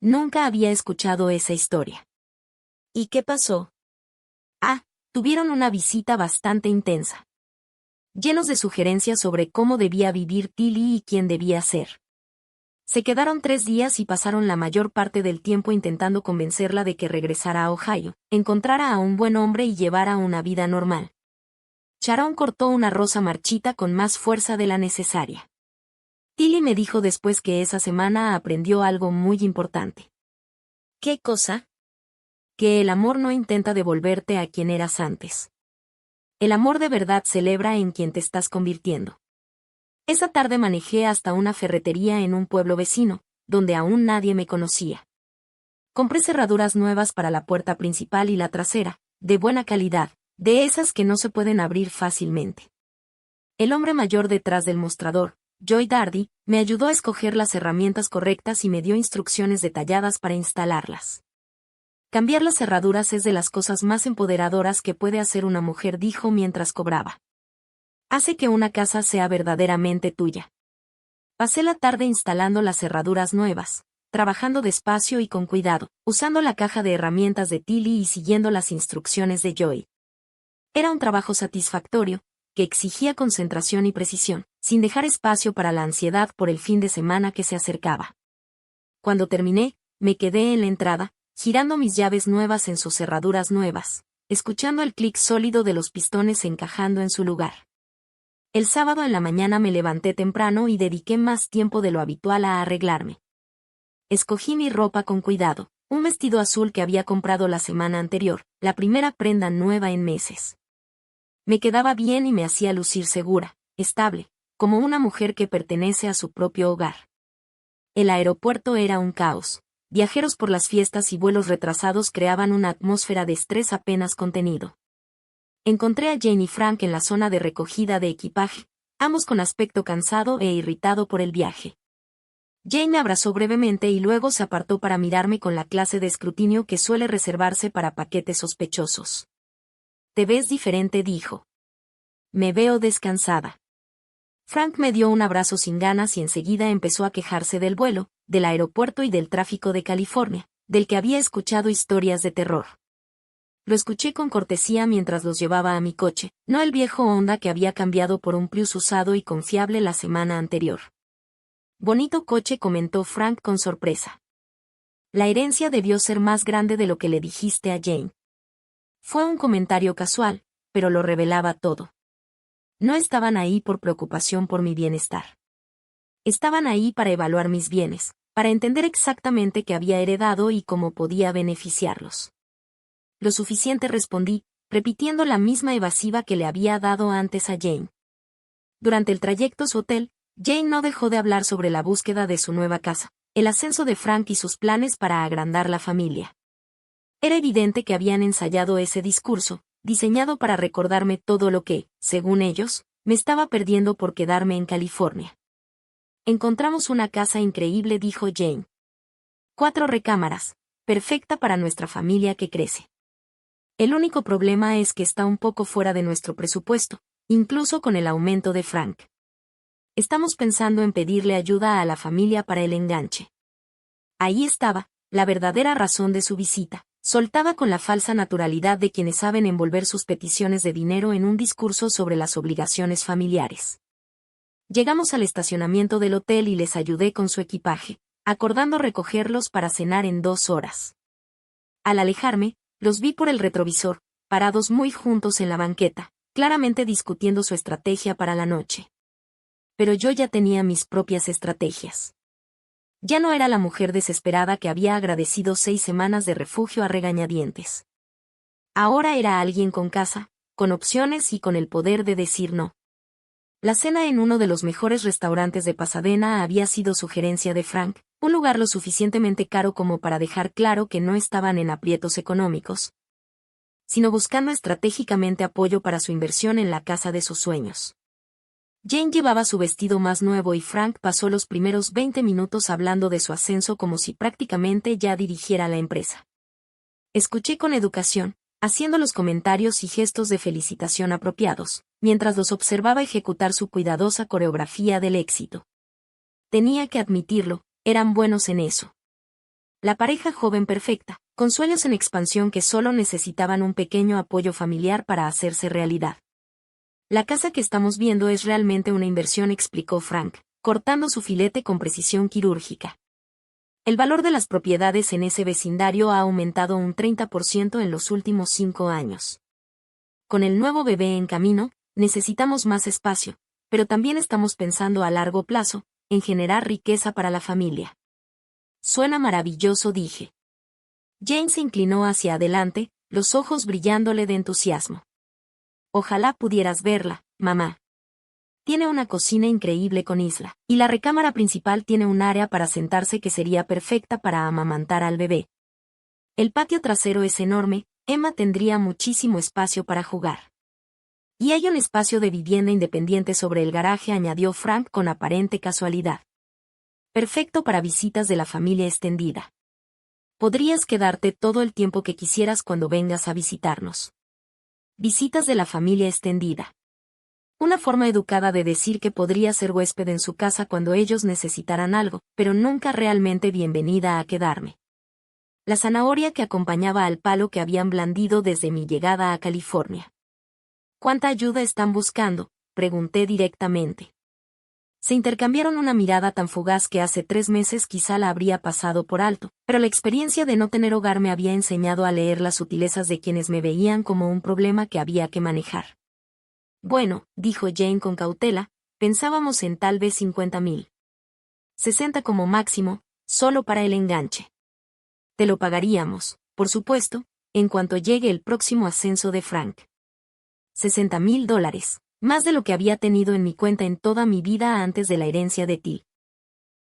Nunca había escuchado esa historia». «¿Y qué pasó?». «Ah, tuvieron una visita bastante intensa. Llenos de sugerencias sobre cómo debía vivir Tilly y quién debía ser. Se quedaron 3 días y pasaron la mayor parte del tiempo intentando convencerla de que regresara a Ohio, encontrara a un buen hombre y llevara una vida normal». Sharon cortó una rosa marchita con más fuerza de la necesaria. «Tilly me dijo después que esa semana aprendió algo muy importante». «¿Qué cosa?». «Que el amor no intenta devolverte a quien eras antes. El amor de verdad celebra en quien te estás convirtiendo». Esa tarde manejé hasta una ferretería en un pueblo vecino, donde aún nadie me conocía. Compré cerraduras nuevas para la puerta principal y la trasera, de buena calidad, de esas que no se pueden abrir fácilmente. El hombre mayor detrás del mostrador, Joy Dardy, me ayudó a escoger las herramientas correctas y me dio instrucciones detalladas para instalarlas. «Cambiar las cerraduras es de las cosas más empoderadoras que puede hacer una mujer», dijo mientras cobraba. «Hace que una casa sea verdaderamente tuya». Pasé la tarde instalando las cerraduras nuevas, trabajando despacio y con cuidado, usando la caja de herramientas de Tilly y siguiendo las instrucciones de Joy. Era un trabajo satisfactorio, que exigía concentración y precisión, sin dejar espacio para la ansiedad por el fin de semana que se acercaba. Cuando terminé, me quedé en la entrada, girando mis llaves nuevas en sus cerraduras nuevas, escuchando el clic sólido de los pistones encajando en su lugar. El sábado en la mañana me levanté temprano y dediqué más tiempo de lo habitual a arreglarme. Escogí mi ropa con cuidado, un vestido azul que había comprado la semana anterior, la primera prenda nueva en meses. Me quedaba bien y me hacía lucir segura, estable, como una mujer que pertenece a su propio hogar. El aeropuerto era un caos. Viajeros por las fiestas y vuelos retrasados creaban una atmósfera de estrés apenas contenido. Encontré a Jane y Frank en la zona de recogida de equipaje, ambos con aspecto cansado e irritado por el viaje. Jane me abrazó brevemente y luego se apartó para mirarme con la clase de escrutinio que suele reservarse para paquetes sospechosos. «Te ves diferente», dijo. «Me veo descansada». Frank me dio un abrazo sin ganas y enseguida empezó a quejarse del vuelo, del aeropuerto y del tráfico de California, del que había escuchado historias de terror. Lo escuché con cortesía mientras los llevaba a mi coche, no el viejo Honda que había cambiado por un Prius usado y confiable la semana anterior. «Bonito coche», comentó Frank con sorpresa. «La herencia debió ser más grande de lo que le dijiste a Jane». Fue un comentario casual, pero lo revelaba todo. No estaban ahí por preocupación por mi bienestar. Estaban ahí para evaluar mis bienes, para entender exactamente qué había heredado y cómo podía beneficiarlos. «Lo suficiente», respondí, repitiendo la misma evasiva que le había dado antes a Jane. Durante el trayecto a su hotel, Jane no dejó de hablar sobre la búsqueda de su nueva casa, el ascenso de Frank y sus planes para agrandar la familia. Era evidente que habían ensayado ese discurso, diseñado para recordarme todo lo que, según ellos, me estaba perdiendo por quedarme en California. «Encontramos una casa increíble», dijo Jane. 4 recámaras, perfecta para nuestra familia que crece. El único problema es que está un poco fuera de nuestro presupuesto, incluso con el aumento de Frank. Estamos pensando en pedirle ayuda a la familia para el enganche». Ahí estaba, la verdadera razón de su visita. Soltaba con la falsa naturalidad de quienes saben envolver sus peticiones de dinero en un discurso sobre las obligaciones familiares. Llegamos al estacionamiento del hotel y les ayudé con su equipaje, acordando recogerlos para cenar en 2 horas. Al alejarme, los vi por el retrovisor, parados muy juntos en la banqueta, claramente discutiendo su estrategia para la noche. Pero yo ya tenía mis propias estrategias. Ya no era la mujer desesperada que había agradecido 6 semanas de refugio a regañadientes. Ahora era alguien con casa, con opciones y con el poder de decir no. La cena en uno de los mejores restaurantes de Pasadena había sido sugerencia de Frank, un lugar lo suficientemente caro como para dejar claro que no estaban en aprietos económicos, sino buscando estratégicamente apoyo para su inversión en la casa de sus sueños. Jane llevaba su vestido más nuevo y Frank pasó los primeros 20 minutos hablando de su ascenso como si prácticamente ya dirigiera la empresa. Escuché con educación, haciendo los comentarios y gestos de felicitación apropiados, mientras los observaba ejecutar su cuidadosa coreografía del éxito. Tenía que admitirlo, eran buenos en eso. La pareja joven perfecta, con sueños en expansión que solo necesitaban un pequeño apoyo familiar para hacerse realidad. La casa que estamos viendo es realmente una inversión, explicó Frank, cortando su filete con precisión quirúrgica. El valor de las propiedades en ese vecindario ha aumentado un 30% en los últimos 5 años. Con el nuevo bebé en camino, necesitamos más espacio, pero también estamos pensando a largo plazo, en generar riqueza para la familia. Suena maravilloso, dije. Jane se inclinó hacia adelante, los ojos brillándole de entusiasmo. Ojalá pudieras verla, mamá. Tiene una cocina increíble con isla, y la recámara principal tiene un área para sentarse que sería perfecta para amamantar al bebé. El patio trasero es enorme, Emma tendría muchísimo espacio para jugar. Y hay un espacio de vivienda independiente sobre el garaje, añadió Frank con aparente casualidad. Perfecto para visitas de la familia extendida. Podrías quedarte todo el tiempo que quisieras cuando vengas a visitarnos. Visitas de la familia extendida. Una forma educada de decir que podría ser huésped en su casa cuando ellos necesitaran algo, pero nunca realmente bienvenida a quedarme. La zanahoria que acompañaba al palo que habían blandido desde mi llegada a California. ¿Cuánta ayuda están buscando?, pregunté directamente. Se intercambiaron una mirada tan fugaz que hace 3 meses quizá la habría pasado por alto, pero la experiencia de no tener hogar me había enseñado a leer las sutilezas de quienes me veían como un problema que había que manejar. Bueno, dijo Jane con cautela, pensábamos en tal vez 50,000. 60 como máximo, solo para el enganche. Te lo pagaríamos, por supuesto, en cuanto llegue el próximo ascenso de Frank. $60,000, más de lo que había tenido en mi cuenta en toda mi vida antes de la herencia de Till.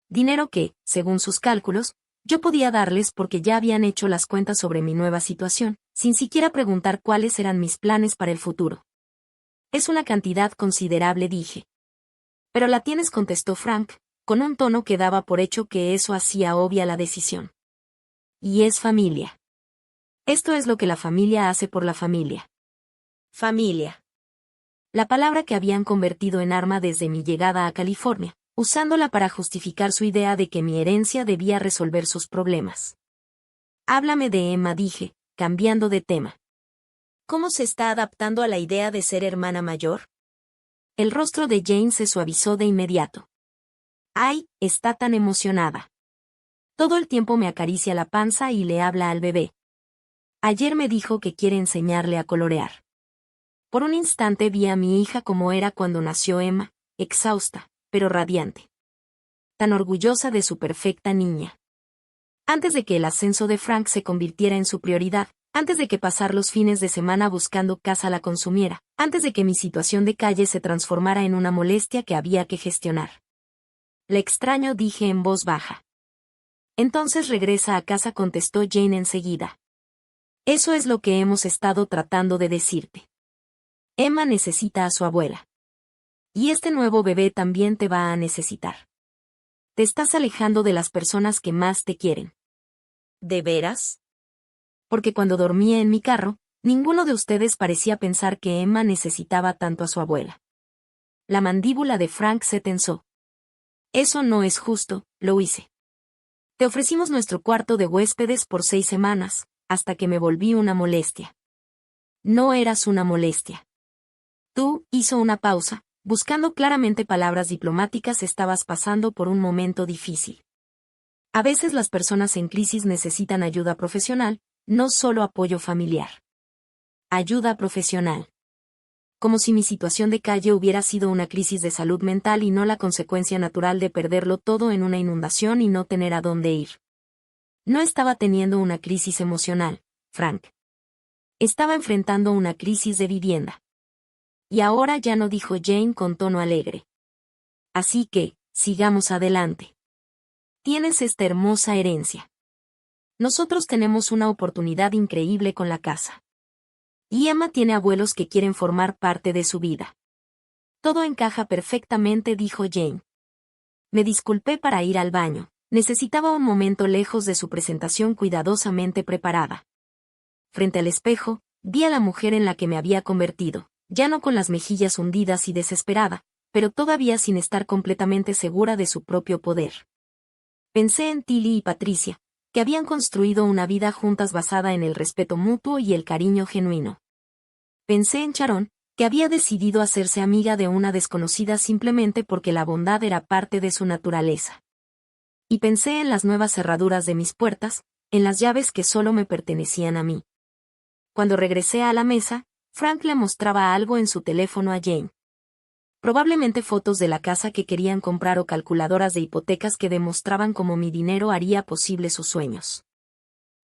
Dinero que, según sus cálculos, yo podía darles porque ya habían hecho las cuentas sobre mi nueva situación, sin siquiera preguntar cuáles eran mis planes para el futuro. Es una cantidad considerable, dije. Pero la tienes, contestó Frank, con un tono que daba por hecho que eso hacía obvia la decisión. Y es familia. Esto es lo que la familia hace por la familia. Familia. La palabra que habían convertido en arma desde mi llegada a California, usándola para justificar su idea de que mi herencia debía resolver sus problemas. Háblame de Emma, dije, cambiando de tema. ¿Cómo se está adaptando a la idea de ser hermana mayor? El rostro de Jane se suavizó de inmediato. ¡Ay, está tan emocionada! Todo el tiempo me acaricia la panza y le habla al bebé. Ayer me dijo que quiere enseñarle a colorear. Por un instante vi a mi hija como era cuando nació Emma, exhausta, pero radiante. Tan orgullosa de su perfecta niña. Antes de que el ascenso de Frank se convirtiera en su prioridad, antes de que pasar los fines de semana buscando casa la consumiera, antes de que mi situación de calle se transformara en una molestia que había que gestionar. Le extraño, dije en voz baja. Entonces regresa a casa, contestó Jane enseguida. Eso es lo que hemos estado tratando de decirte. Emma necesita a su abuela. Y este nuevo bebé también te va a necesitar. Te estás alejando de las personas que más te quieren. ¿De veras? Porque cuando dormía en mi carro, ninguno de ustedes parecía pensar que Emma necesitaba tanto a su abuela. La mandíbula de Frank se tensó. Eso no es justo, lo hice. Te ofrecimos nuestro cuarto de huéspedes por 6 semanas, hasta que me volví una molestia. No eras una molestia. Tú, hizo una pausa, buscando claramente palabras diplomáticas, estabas pasando por un momento difícil. A veces las personas en crisis necesitan ayuda profesional, no solo apoyo familiar. Ayuda profesional. Como si mi situación de calle hubiera sido una crisis de salud mental y no la consecuencia natural de perderlo todo en una inundación y no tener a dónde ir. No estaba teniendo una crisis emocional, Frank. Estaba enfrentando una crisis de vivienda. Y ahora ya no, dijo Jane con tono alegre. Así que, sigamos adelante. Tienes esta hermosa herencia. Nosotros tenemos una oportunidad increíble con la casa. Y Emma tiene abuelos que quieren formar parte de su vida. Todo encaja perfectamente, dijo Jane. Me disculpé para ir al baño. Necesitaba un momento lejos de su presentación cuidadosamente preparada. Frente al espejo, vi a la mujer en la que me había convertido, ya no con las mejillas hundidas y desesperada, pero todavía sin estar completamente segura de su propio poder. Pensé en Tilly y Patricia, que habían construido una vida juntas basada en el respeto mutuo y el cariño genuino. Pensé en Sharon, que había decidido hacerse amiga de una desconocida simplemente porque la bondad era parte de su naturaleza. Y pensé en las nuevas cerraduras de mis puertas, en las llaves que solo me pertenecían a mí. Cuando regresé a la mesa, Frank le mostraba algo en su teléfono a Jane. Probablemente fotos de la casa que querían comprar o calculadoras de hipotecas que demostraban cómo mi dinero haría posible sus sueños.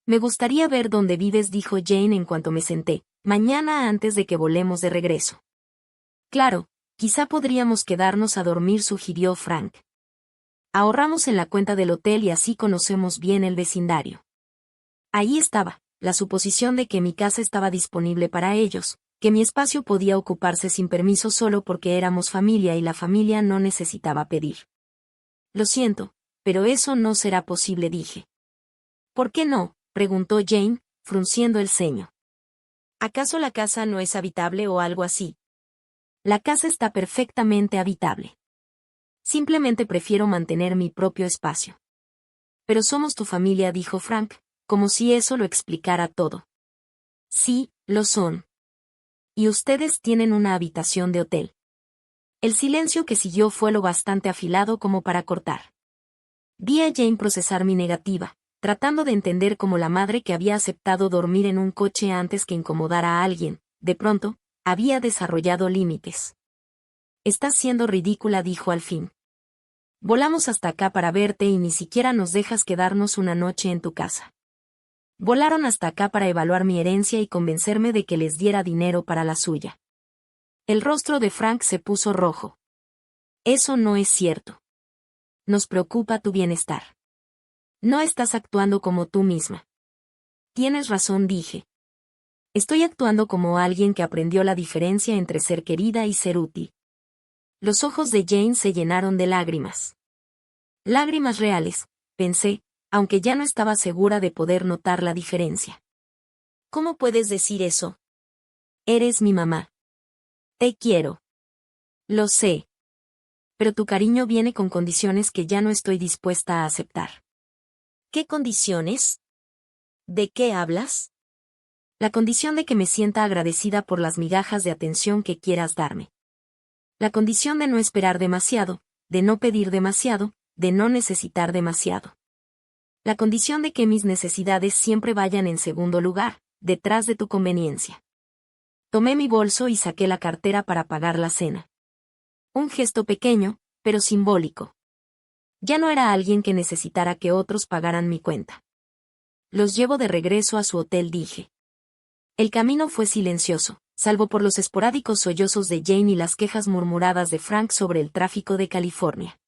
Me gustaría ver dónde vives, dijo Jane en cuanto me senté, mañana antes de que volemos de regreso. Claro, quizá podríamos quedarnos a dormir, sugirió Frank. Ahorramos en la cuenta del hotel y así conocemos bien el vecindario. Ahí estaba, la suposición de que mi casa estaba disponible para ellos, que mi espacio podía ocuparse sin permiso solo porque éramos familia y la familia no necesitaba pedir. Lo siento, pero eso no será posible, dije. ¿Por qué no?, preguntó Jane, frunciendo el ceño. ¿Acaso la casa no es habitable o algo así? La casa está perfectamente habitable. Simplemente prefiero mantener mi propio espacio. Pero somos tu familia, dijo Frank, como si eso lo explicara todo. Sí, lo son. Y ustedes tienen una habitación de hotel. El silencio que siguió fue lo bastante afilado como para cortar. Vi a Jane procesar mi negativa, tratando de entender cómo la madre que había aceptado dormir en un coche antes que incomodar a alguien, de pronto, había desarrollado límites. Estás siendo ridícula, dijo al fin. Volamos hasta acá para verte y ni siquiera nos dejas quedarnos una noche en tu casa. Volaron hasta acá para evaluar mi herencia y convencerme de que les diera dinero para la suya. El rostro de Frank se puso rojo. Eso no es cierto. Nos preocupa tu bienestar. No estás actuando como tú misma. Tienes razón, dije. Estoy actuando como alguien que aprendió la diferencia entre ser querida y ser útil. Los ojos de Jane se llenaron de lágrimas. Lágrimas reales, pensé, aunque ya no estaba segura de poder notar la diferencia. ¿Cómo puedes decir eso? Eres mi mamá. Te quiero. Lo sé. Pero tu cariño viene con condiciones que ya no estoy dispuesta a aceptar. ¿Qué condiciones? ¿De qué hablas? La condición de que me sienta agradecida por las migajas de atención que quieras darme. La condición de no esperar demasiado, de no pedir demasiado, de no necesitar demasiado. La condición de que mis necesidades siempre vayan en segundo lugar, detrás de tu conveniencia. Tomé mi bolso y saqué la cartera para pagar la cena. Un gesto pequeño, pero simbólico. Ya no era alguien que necesitara que otros pagaran mi cuenta. Los llevo de regreso a su hotel, dije. El camino fue silencioso, salvo por los esporádicos sollozos de Jane y las quejas murmuradas de Frank sobre el tráfico de California.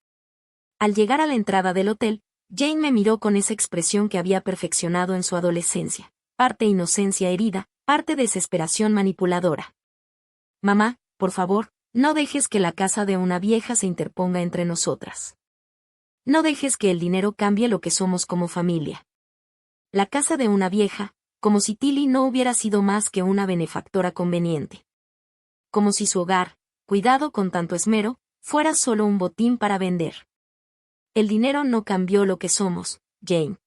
Al llegar a la entrada del hotel, Jane me miró con esa expresión que había perfeccionado en su adolescencia, parte inocencia herida, parte desesperación manipuladora. Mamá, por favor, no dejes que la casa de una vieja se interponga entre nosotras. No dejes que el dinero cambie lo que somos como familia. La casa de una vieja, como si Tilly no hubiera sido más que una benefactora conveniente. Como si su hogar, cuidado con tanto esmero, fuera solo un botín para vender. El dinero no cambió lo que somos, Jane.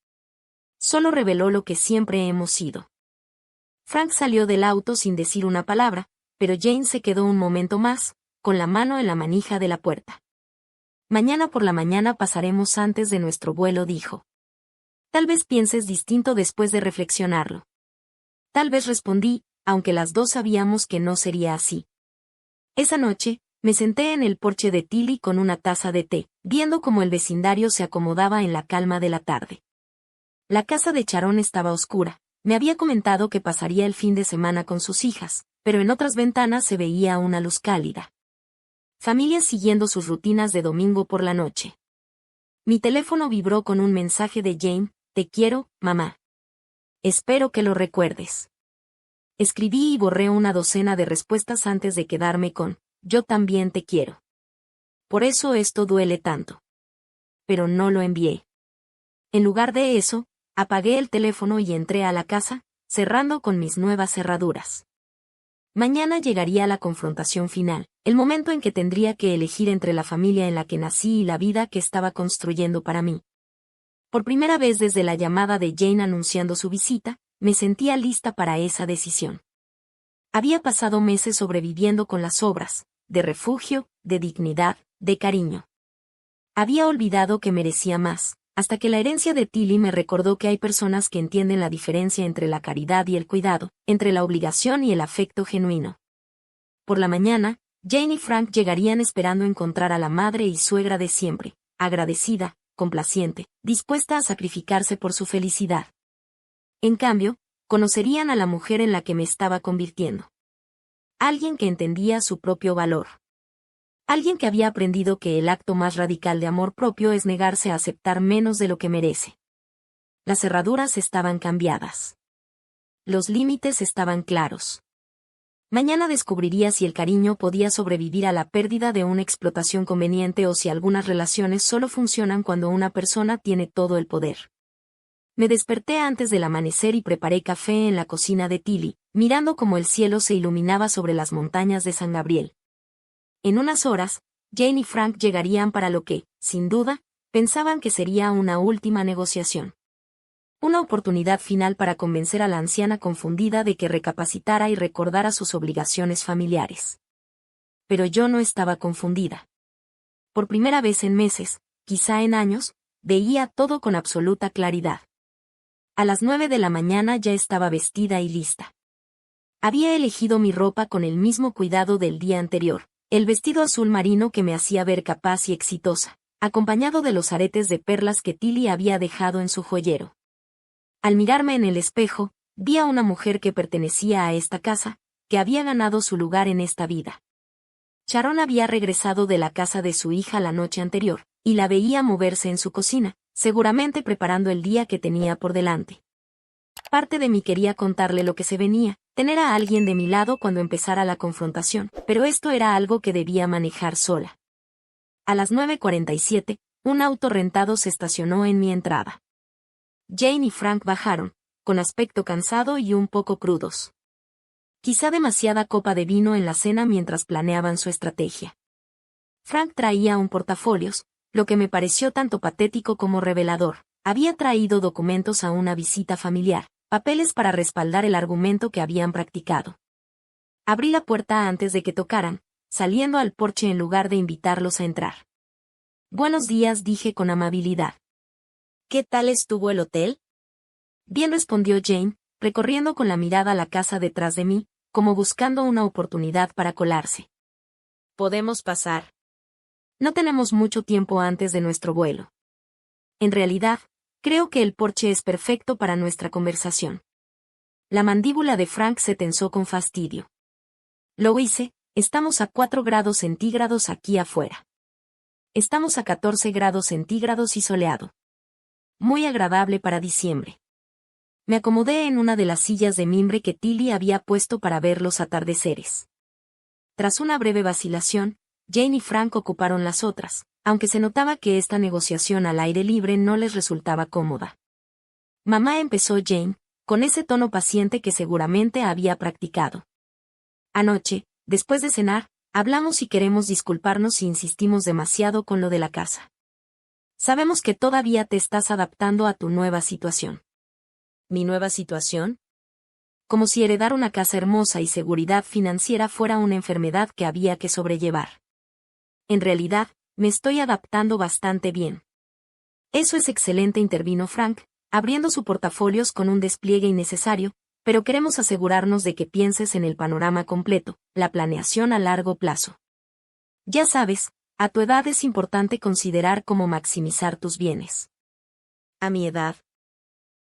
Solo reveló lo que siempre hemos sido. Frank salió del auto sin decir una palabra, pero Jane se quedó un momento más, con la mano en la manija de la puerta. Mañana por la mañana pasaremos antes de nuestro vuelo, dijo. Tal vez pienses distinto después de reflexionarlo. Tal vez, respondí, aunque las dos sabíamos que no sería así. Esa noche, me senté en el porche de Tilly con una taza de té, viendo cómo el vecindario se acomodaba en la calma de la tarde. La casa de Sharon estaba oscura. Me había comentado que pasaría el fin de semana con sus hijas, pero en otras ventanas se veía una luz cálida. Familias siguiendo sus rutinas de domingo por la noche. Mi teléfono vibró con un mensaje de Jane: «Te quiero, mamá. Espero que lo recuerdes». Escribí y borré una docena de respuestas antes de quedarme con «Yo también te quiero». Por eso esto duele tanto. Pero no lo envié. En lugar de eso, apagué el teléfono y entré a la casa, cerrando con mis nuevas cerraduras. Mañana llegaría la confrontación final, el momento en que tendría que elegir entre la familia en la que nací y la vida que estaba construyendo para mí. Por primera vez desde la llamada de Jane anunciando su visita, me sentía lista para esa decisión. Había pasado meses sobreviviendo con las obras, de refugio, de dignidad, de cariño. Había olvidado que merecía más, hasta que la herencia de Tilly me recordó que hay personas que entienden la diferencia entre la caridad y el cuidado, entre la obligación y el afecto genuino. Por la mañana, Jane y Frank llegarían esperando encontrar a la madre y suegra de siempre, agradecida, complaciente, dispuesta a sacrificarse por su felicidad. En cambio, conocerían a la mujer en la que me estaba convirtiendo. Alguien que entendía su propio valor. Alguien que había aprendido que el acto más radical de amor propio es negarse a aceptar menos de lo que merece. Las cerraduras estaban cambiadas. Los límites estaban claros. Mañana descubriría si el cariño podía sobrevivir a la pérdida de una explotación conveniente o si algunas relaciones solo funcionan cuando una persona tiene todo el poder. Me desperté antes del amanecer y preparé café en la cocina de Tilly, mirando cómo el cielo se iluminaba sobre las montañas de San Gabriel. En unas horas, Jane y Frank llegarían para lo que, sin duda, pensaban que sería una última negociación. Una oportunidad final para convencer a la anciana confundida de que recapacitara y recordara sus obligaciones familiares. Pero yo no estaba confundida. Por primera vez en meses, quizá en años, veía todo con absoluta claridad. A las 9 de la mañana ya estaba vestida y lista. Había elegido mi ropa con el mismo cuidado del día anterior. El vestido azul marino que me hacía ver capaz y exitosa, acompañado de los aretes de perlas que Tilly había dejado en su joyero. Al mirarme en el espejo, vi a una mujer que pertenecía a esta casa, que había ganado su lugar en esta vida. Sharon había regresado de la casa de su hija la noche anterior, y la veía moverse en su cocina, seguramente preparando el día que tenía por delante. Parte de mí quería contarle lo que se venía, tener a alguien de mi lado cuando empezara la confrontación, pero esto era algo que debía manejar sola. A las 9:47, un auto rentado se estacionó en mi entrada. Jane y Frank bajaron, con aspecto cansado y un poco crudos. Quizá demasiada copa de vino en la cena mientras planeaban su estrategia. Frank traía un portafolios, lo que me pareció tanto patético como revelador. Había traído documentos a una visita familiar, papeles para respaldar el argumento que habían practicado. Abrí la puerta antes de que tocaran, saliendo al porche en lugar de invitarlos a entrar. «Buenos días», dije con amabilidad. «¿Qué tal estuvo el hotel?» «Bien», respondió Jane, recorriendo con la mirada la casa detrás de mí, como buscando una oportunidad para colarse. «¿Podemos pasar?» «No tenemos mucho tiempo antes de nuestro vuelo». En realidad, creo que el porche es perfecto para nuestra conversación. La mandíbula de Frank se tensó con fastidio. «Lo hice, estamos a 4 grados centígrados aquí afuera. Estamos a 14 grados centígrados y soleado. Muy agradable para diciembre». Me acomodé en una de las sillas de mimbre que Tilly había puesto para ver los atardeceres. Tras una breve vacilación, Jane y Frank ocuparon las otras, aunque se notaba que esta negociación al aire libre no les resultaba cómoda. «Mamá», empezó Jane, con ese tono paciente que seguramente había practicado. «Anoche, después de cenar, hablamos y queremos disculparnos si insistimos demasiado con lo de la casa. Sabemos que todavía te estás adaptando a tu nueva situación». ¿Mi nueva situación? Como si heredar una casa hermosa y seguridad financiera fuera una enfermedad que había que sobrellevar. En realidad, me estoy adaptando bastante bien. «Eso es excelente», intervino Frank, abriendo su portafolios con un despliegue innecesario, «pero queremos asegurarnos de que pienses en el panorama completo, la planeación a largo plazo. Ya sabes, a tu edad es importante considerar cómo maximizar tus bienes». ¿A mi edad?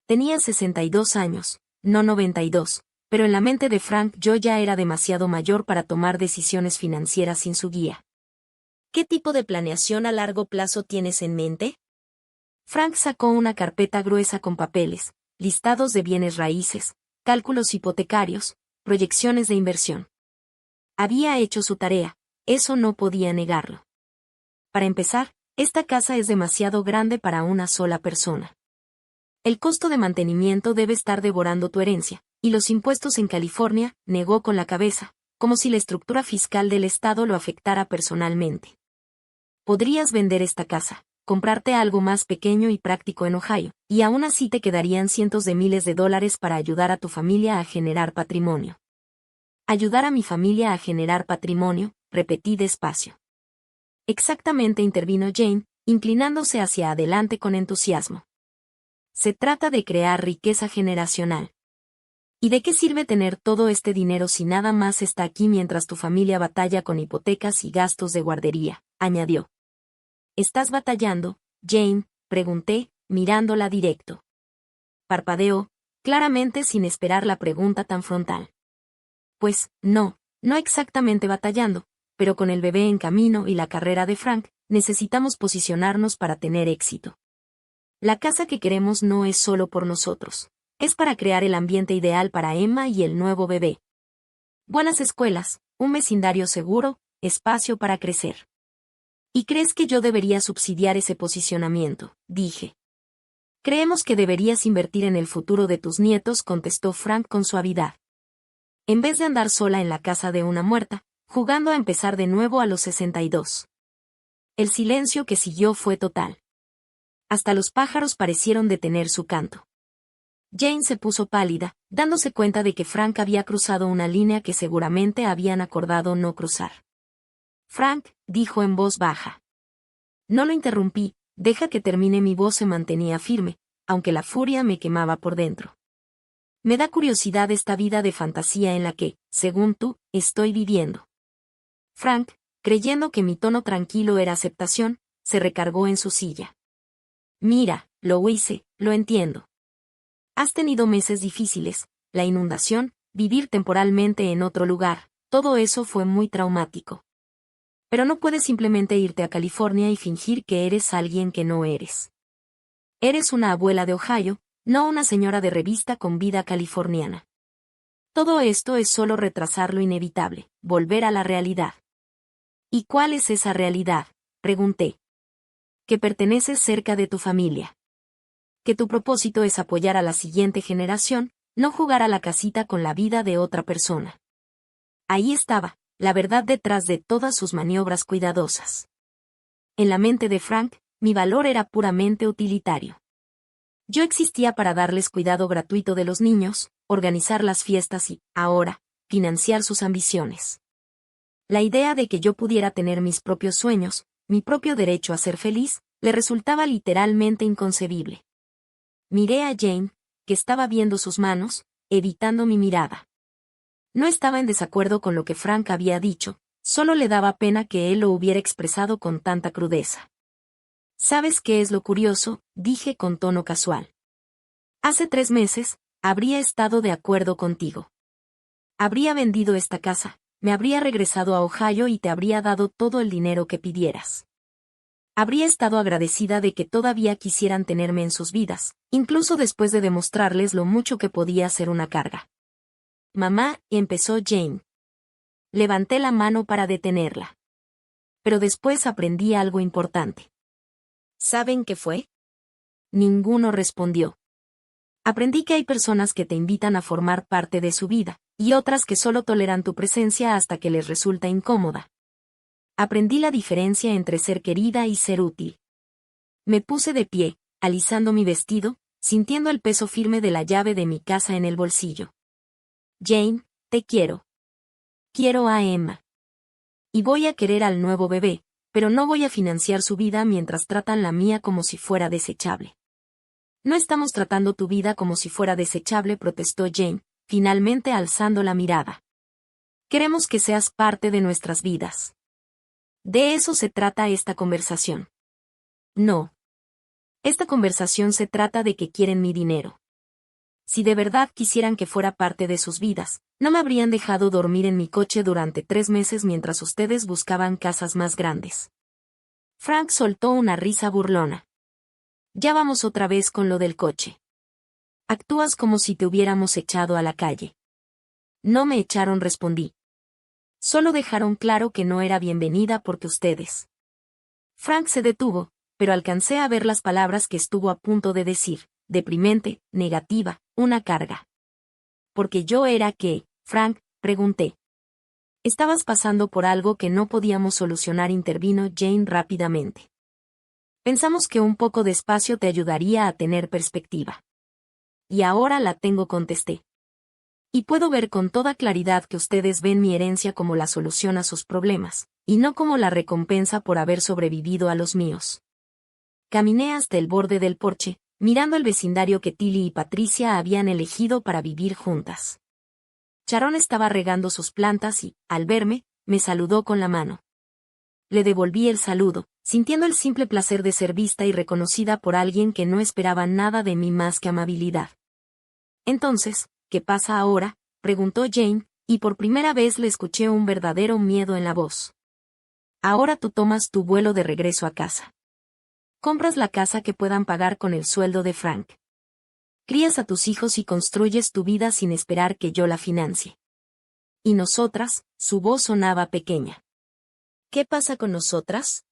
Tenía 62 años, no 92, pero en la mente de Frank yo ya era demasiado mayor para tomar decisiones financieras sin su guía. ¿Qué tipo de planeación a largo plazo tienes en mente? Frank sacó una carpeta gruesa con papeles, listados de bienes raíces, cálculos hipotecarios, proyecciones de inversión. Había hecho su tarea, eso no podía negarlo. Para empezar, esta casa es demasiado grande para una sola persona. El costo de mantenimiento debe estar devorando tu herencia, y los impuestos en California, negó con la cabeza, como si la estructura fiscal del estado lo afectara personalmente. Podrías vender esta casa, comprarte algo más pequeño y práctico en Ohio, y aún así te quedarían cientos de miles de dólares para ayudar a tu familia a generar patrimonio. Ayudar a mi familia a generar patrimonio, repetí despacio. Exactamente, intervino Jane, inclinándose hacia adelante con entusiasmo. Se trata de crear riqueza generacional. ¿Y de qué sirve tener todo este dinero si nada más está aquí mientras tu familia batalla con hipotecas y gastos de guardería?, añadió. ¿Estás batallando, Jane?, pregunté, mirándola directo. Parpadeó, claramente sin esperar la pregunta tan frontal. Pues, no exactamente batallando, pero con el bebé en camino y la carrera de Frank, necesitamos posicionarnos para tener éxito. La casa que queremos no es solo por nosotros, es para crear el ambiente ideal para Emma y el nuevo bebé. Buenas escuelas, un vecindario seguro, espacio para crecer. ¿Y crees que yo debería subsidiar ese posicionamiento?, dije. Creemos que deberías invertir en el futuro de tus nietos, contestó Frank con suavidad. En vez de andar sola en la casa de una muerta, jugando a empezar de nuevo a los 62. El silencio que siguió fue total. Hasta los pájaros parecieron detener su canto. Jane se puso pálida, dándose cuenta de que Frank había cruzado una línea que seguramente habían acordado no cruzar. Frank, dijo en voz baja. No lo interrumpí, deja que termine. Mi voz se mantenía firme, aunque la furia me quemaba por dentro. Me da curiosidad esta vida de fantasía en la que, según tú, estoy viviendo. Frank, creyendo que mi tono tranquilo era aceptación, se recargó en su silla. Mira, lo hice, lo entiendo. Has tenido meses difíciles, la inundación, vivir temporalmente en otro lugar, todo eso fue muy traumático. Pero no puedes simplemente irte a California y fingir que eres alguien que no eres. Eres una abuela de Ohio, no una señora de revista con vida californiana. Todo esto es solo retrasar lo inevitable, volver a la realidad. ¿Y cuál es esa realidad?, pregunté. Que perteneces cerca de tu familia. Que tu propósito es apoyar a la siguiente generación, no jugar a la casita con la vida de otra persona. Ahí estaba, la verdad detrás de todas sus maniobras cuidadosas. En la mente de Frank, mi valor era puramente utilitario. Yo existía para darles cuidado gratuito de los niños, organizar las fiestas y, ahora, financiar sus ambiciones. La idea de que yo pudiera tener mis propios sueños, mi propio derecho a ser feliz, le resultaba literalmente inconcebible. Miré a Jane, que estaba viendo sus manos, evitando mi mirada. No estaba en desacuerdo con lo que Frank había dicho, solo le daba pena que él lo hubiera expresado con tanta crudeza. ¿Sabes qué es lo curioso?, dije con tono casual. Hace 3 meses, habría estado de acuerdo contigo. Habría vendido esta casa, me habría regresado a Ohio y te habría dado todo el dinero que pidieras. Habría estado agradecida de que todavía quisieran tenerme en sus vidas, incluso después de demostrarles lo mucho que podía ser una carga. Mamá, empezó Jane. Levanté la mano para detenerla. Pero después aprendí algo importante. ¿Saben qué fue? Ninguno respondió. Aprendí que hay personas que te invitan a formar parte de su vida, y otras que solo toleran tu presencia hasta que les resulta incómoda. Aprendí la diferencia entre ser querida y ser útil. Me puse de pie, alisando mi vestido, sintiendo el peso firme de la llave de mi casa en el bolsillo. Jane, te quiero. Quiero a Emma. Y voy a querer al nuevo bebé, pero no voy a financiar su vida mientras tratan la mía como si fuera desechable. No estamos tratando tu vida como si fuera desechable, protestó Jane, finalmente alzando la mirada. Queremos que seas parte de nuestras vidas. De eso se trata esta conversación. No. Esta conversación se trata de que quieren mi dinero. Si de verdad quisieran que fuera parte de sus vidas, no me habrían dejado dormir en mi coche durante 3 meses mientras ustedes buscaban casas más grandes. Frank soltó una risa burlona. Ya vamos otra vez con lo del coche. Actúas como si te hubiéramos echado a la calle. No me echaron, respondí. Solo dejaron claro que no era bienvenida porque ustedes. Frank se detuvo, pero alcancé a ver las palabras que estuvo a punto de decir: deprimente, negativa, una carga. ¿Porque yo era qué, Frank?, pregunté. Estabas pasando por algo que no podíamos solucionar, intervino Jane rápidamente. Pensamos que un poco de espacio te ayudaría a tener perspectiva. Y ahora la tengo, contesté. Y puedo ver con toda claridad que ustedes ven mi herencia como la solución a sus problemas, y no como la recompensa por haber sobrevivido a los míos. Caminé hasta el borde del porche, mirando el vecindario que Tilly y Patricia habían elegido para vivir juntas. Sharon estaba regando sus plantas y, al verme, me saludó con la mano. Le devolví el saludo, sintiendo el simple placer de ser vista y reconocida por alguien que no esperaba nada de mí más que amabilidad. Entonces, ¿qué pasa ahora?, preguntó Jane, y por primera vez le escuché un verdadero miedo en la voz. Ahora tú tomas tu vuelo de regreso a casa. Compras la casa que puedan pagar con el sueldo de Frank. Crías a tus hijos y construyes tu vida sin esperar que yo la financie. ¿Y nosotras?, su voz sonaba pequeña. ¿Qué pasa con nosotras?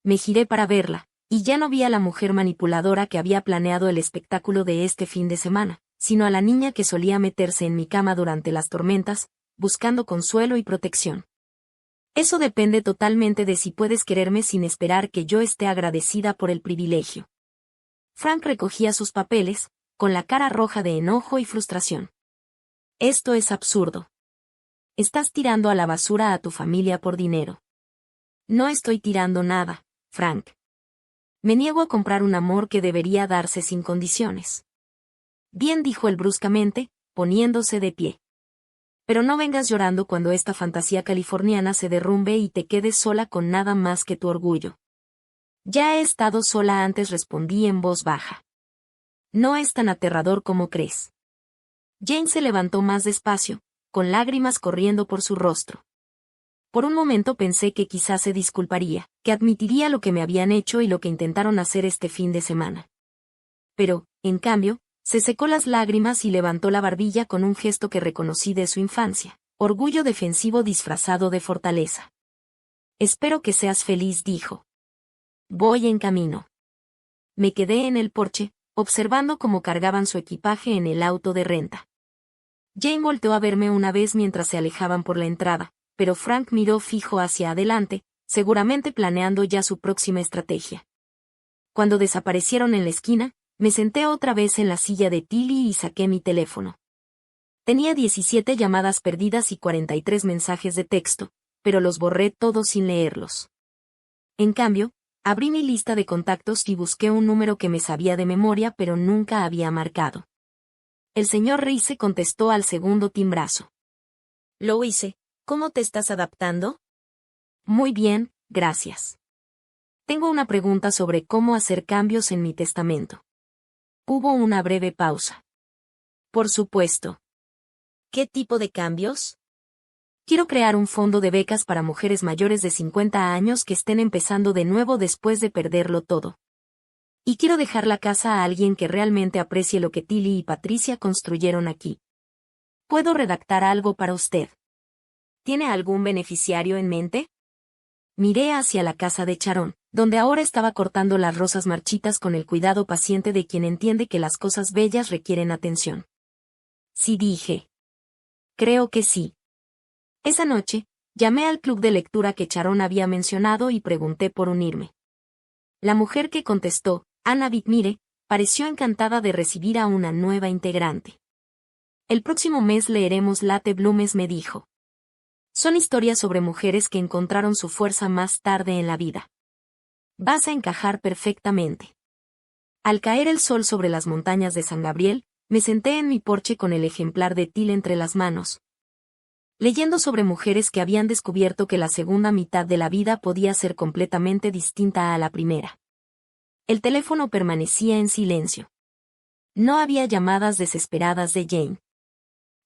Me giré para verla, y ya no vi a la mujer manipuladora que había planeado el espectáculo de este fin de semana, sino a la niña que solía meterse en mi cama durante las tormentas, buscando consuelo y protección. Eso depende totalmente de si puedes quererme sin esperar que yo esté agradecida por el privilegio. Frank recogía sus papeles, con la cara roja de enojo y frustración. Esto es absurdo. Estás tirando a la basura a tu familia por dinero. No estoy tirando nada, Frank. Me niego a comprar un amor que debería darse sin condiciones. Bien, dijo él bruscamente, poniéndose de pie. Pero no vengas llorando cuando esta fantasía californiana se derrumbe y te quedes sola con nada más que tu orgullo. Ya he estado sola antes, respondí en voz baja. No es tan aterrador como crees. Jane se levantó más despacio, con lágrimas corriendo por su rostro. Por un momento pensé que quizás se disculparía, que admitiría lo que me habían hecho y lo que intentaron hacer este fin de semana. Pero, en cambio, se secó las lágrimas y levantó la barbilla con un gesto que reconocí de su infancia, orgullo defensivo disfrazado de fortaleza. Espero que seas feliz, dijo. Voy en camino. Me quedé en el porche, observando cómo cargaban su equipaje en el auto de renta. Jane volteó a verme una vez mientras se alejaban por la entrada, pero Frank miró fijo hacia adelante, seguramente planeando ya su próxima estrategia. Cuando desaparecieron en la esquina, me senté otra vez en la silla de Tilly y saqué mi teléfono. Tenía 17 llamadas perdidas y 43 mensajes de texto, pero los borré todos sin leerlos. En cambio, abrí mi lista de contactos y busqué un número que me sabía de memoria pero nunca había marcado. El señor Rice contestó al segundo timbrazo. Lo hice. ¿Cómo te estás adaptando? Muy bien, gracias. Tengo una pregunta sobre cómo hacer cambios en mi testamento. Hubo una breve pausa. Por supuesto. ¿Qué tipo de cambios? Quiero crear un fondo de becas para mujeres mayores de 50 años que estén empezando de nuevo después de perderlo todo. Y quiero dejar la casa a alguien que realmente aprecie lo que Tilly y Patricia construyeron aquí. ¿Puedo redactar algo para usted? ¿Tiene algún beneficiario en mente? Miré hacia la casa de Sharon, donde ahora estaba cortando las rosas marchitas con el cuidado paciente de quien entiende que las cosas bellas requieren atención. Sí, dije. Creo que sí. Esa noche, llamé al club de lectura que Sharon había mencionado y pregunté por unirme. La mujer que contestó, Anna Bitmire, pareció encantada de recibir a una nueva integrante. El próximo mes leeremos Late Bloomes, me dijo. Son historias sobre mujeres que encontraron su fuerza más tarde en la vida. Vas a encajar perfectamente. Al caer el sol sobre las montañas de San Gabriel, me senté en mi porche con el ejemplar de Till entre las manos, leyendo sobre mujeres que habían descubierto que la segunda mitad de la vida podía ser completamente distinta a la primera. El teléfono permanecía en silencio. No había llamadas desesperadas de Jane.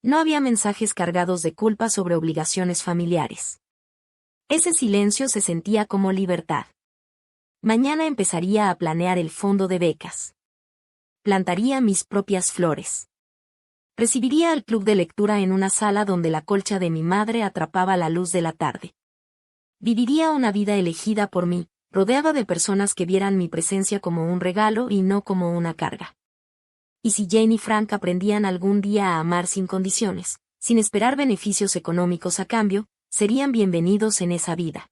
No había mensajes cargados de culpa sobre obligaciones familiares. Ese silencio se sentía como libertad. Mañana empezaría a planear el fondo de becas. Plantaría mis propias flores. Recibiría al club de lectura en una sala donde la colcha de mi madre atrapaba la luz de la tarde. Viviría una vida elegida por mí, rodeada de personas que vieran mi presencia como un regalo y no como una carga. Y si Jane y Frank aprendían algún día a amar sin condiciones, sin esperar beneficios económicos a cambio, serían bienvenidos en esa vida.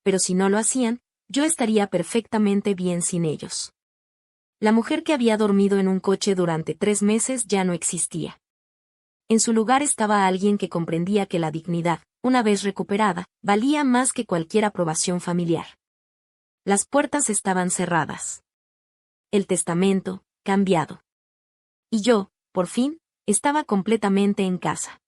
Pero si no lo hacían, yo estaría perfectamente bien sin ellos. La mujer que había dormido en un coche durante 3 meses ya no existía. En su lugar estaba alguien que comprendía que la dignidad, una vez recuperada, valía más que cualquier aprobación familiar. Las puertas estaban cerradas. El testamento, cambiado. Y yo, por fin, estaba completamente en casa.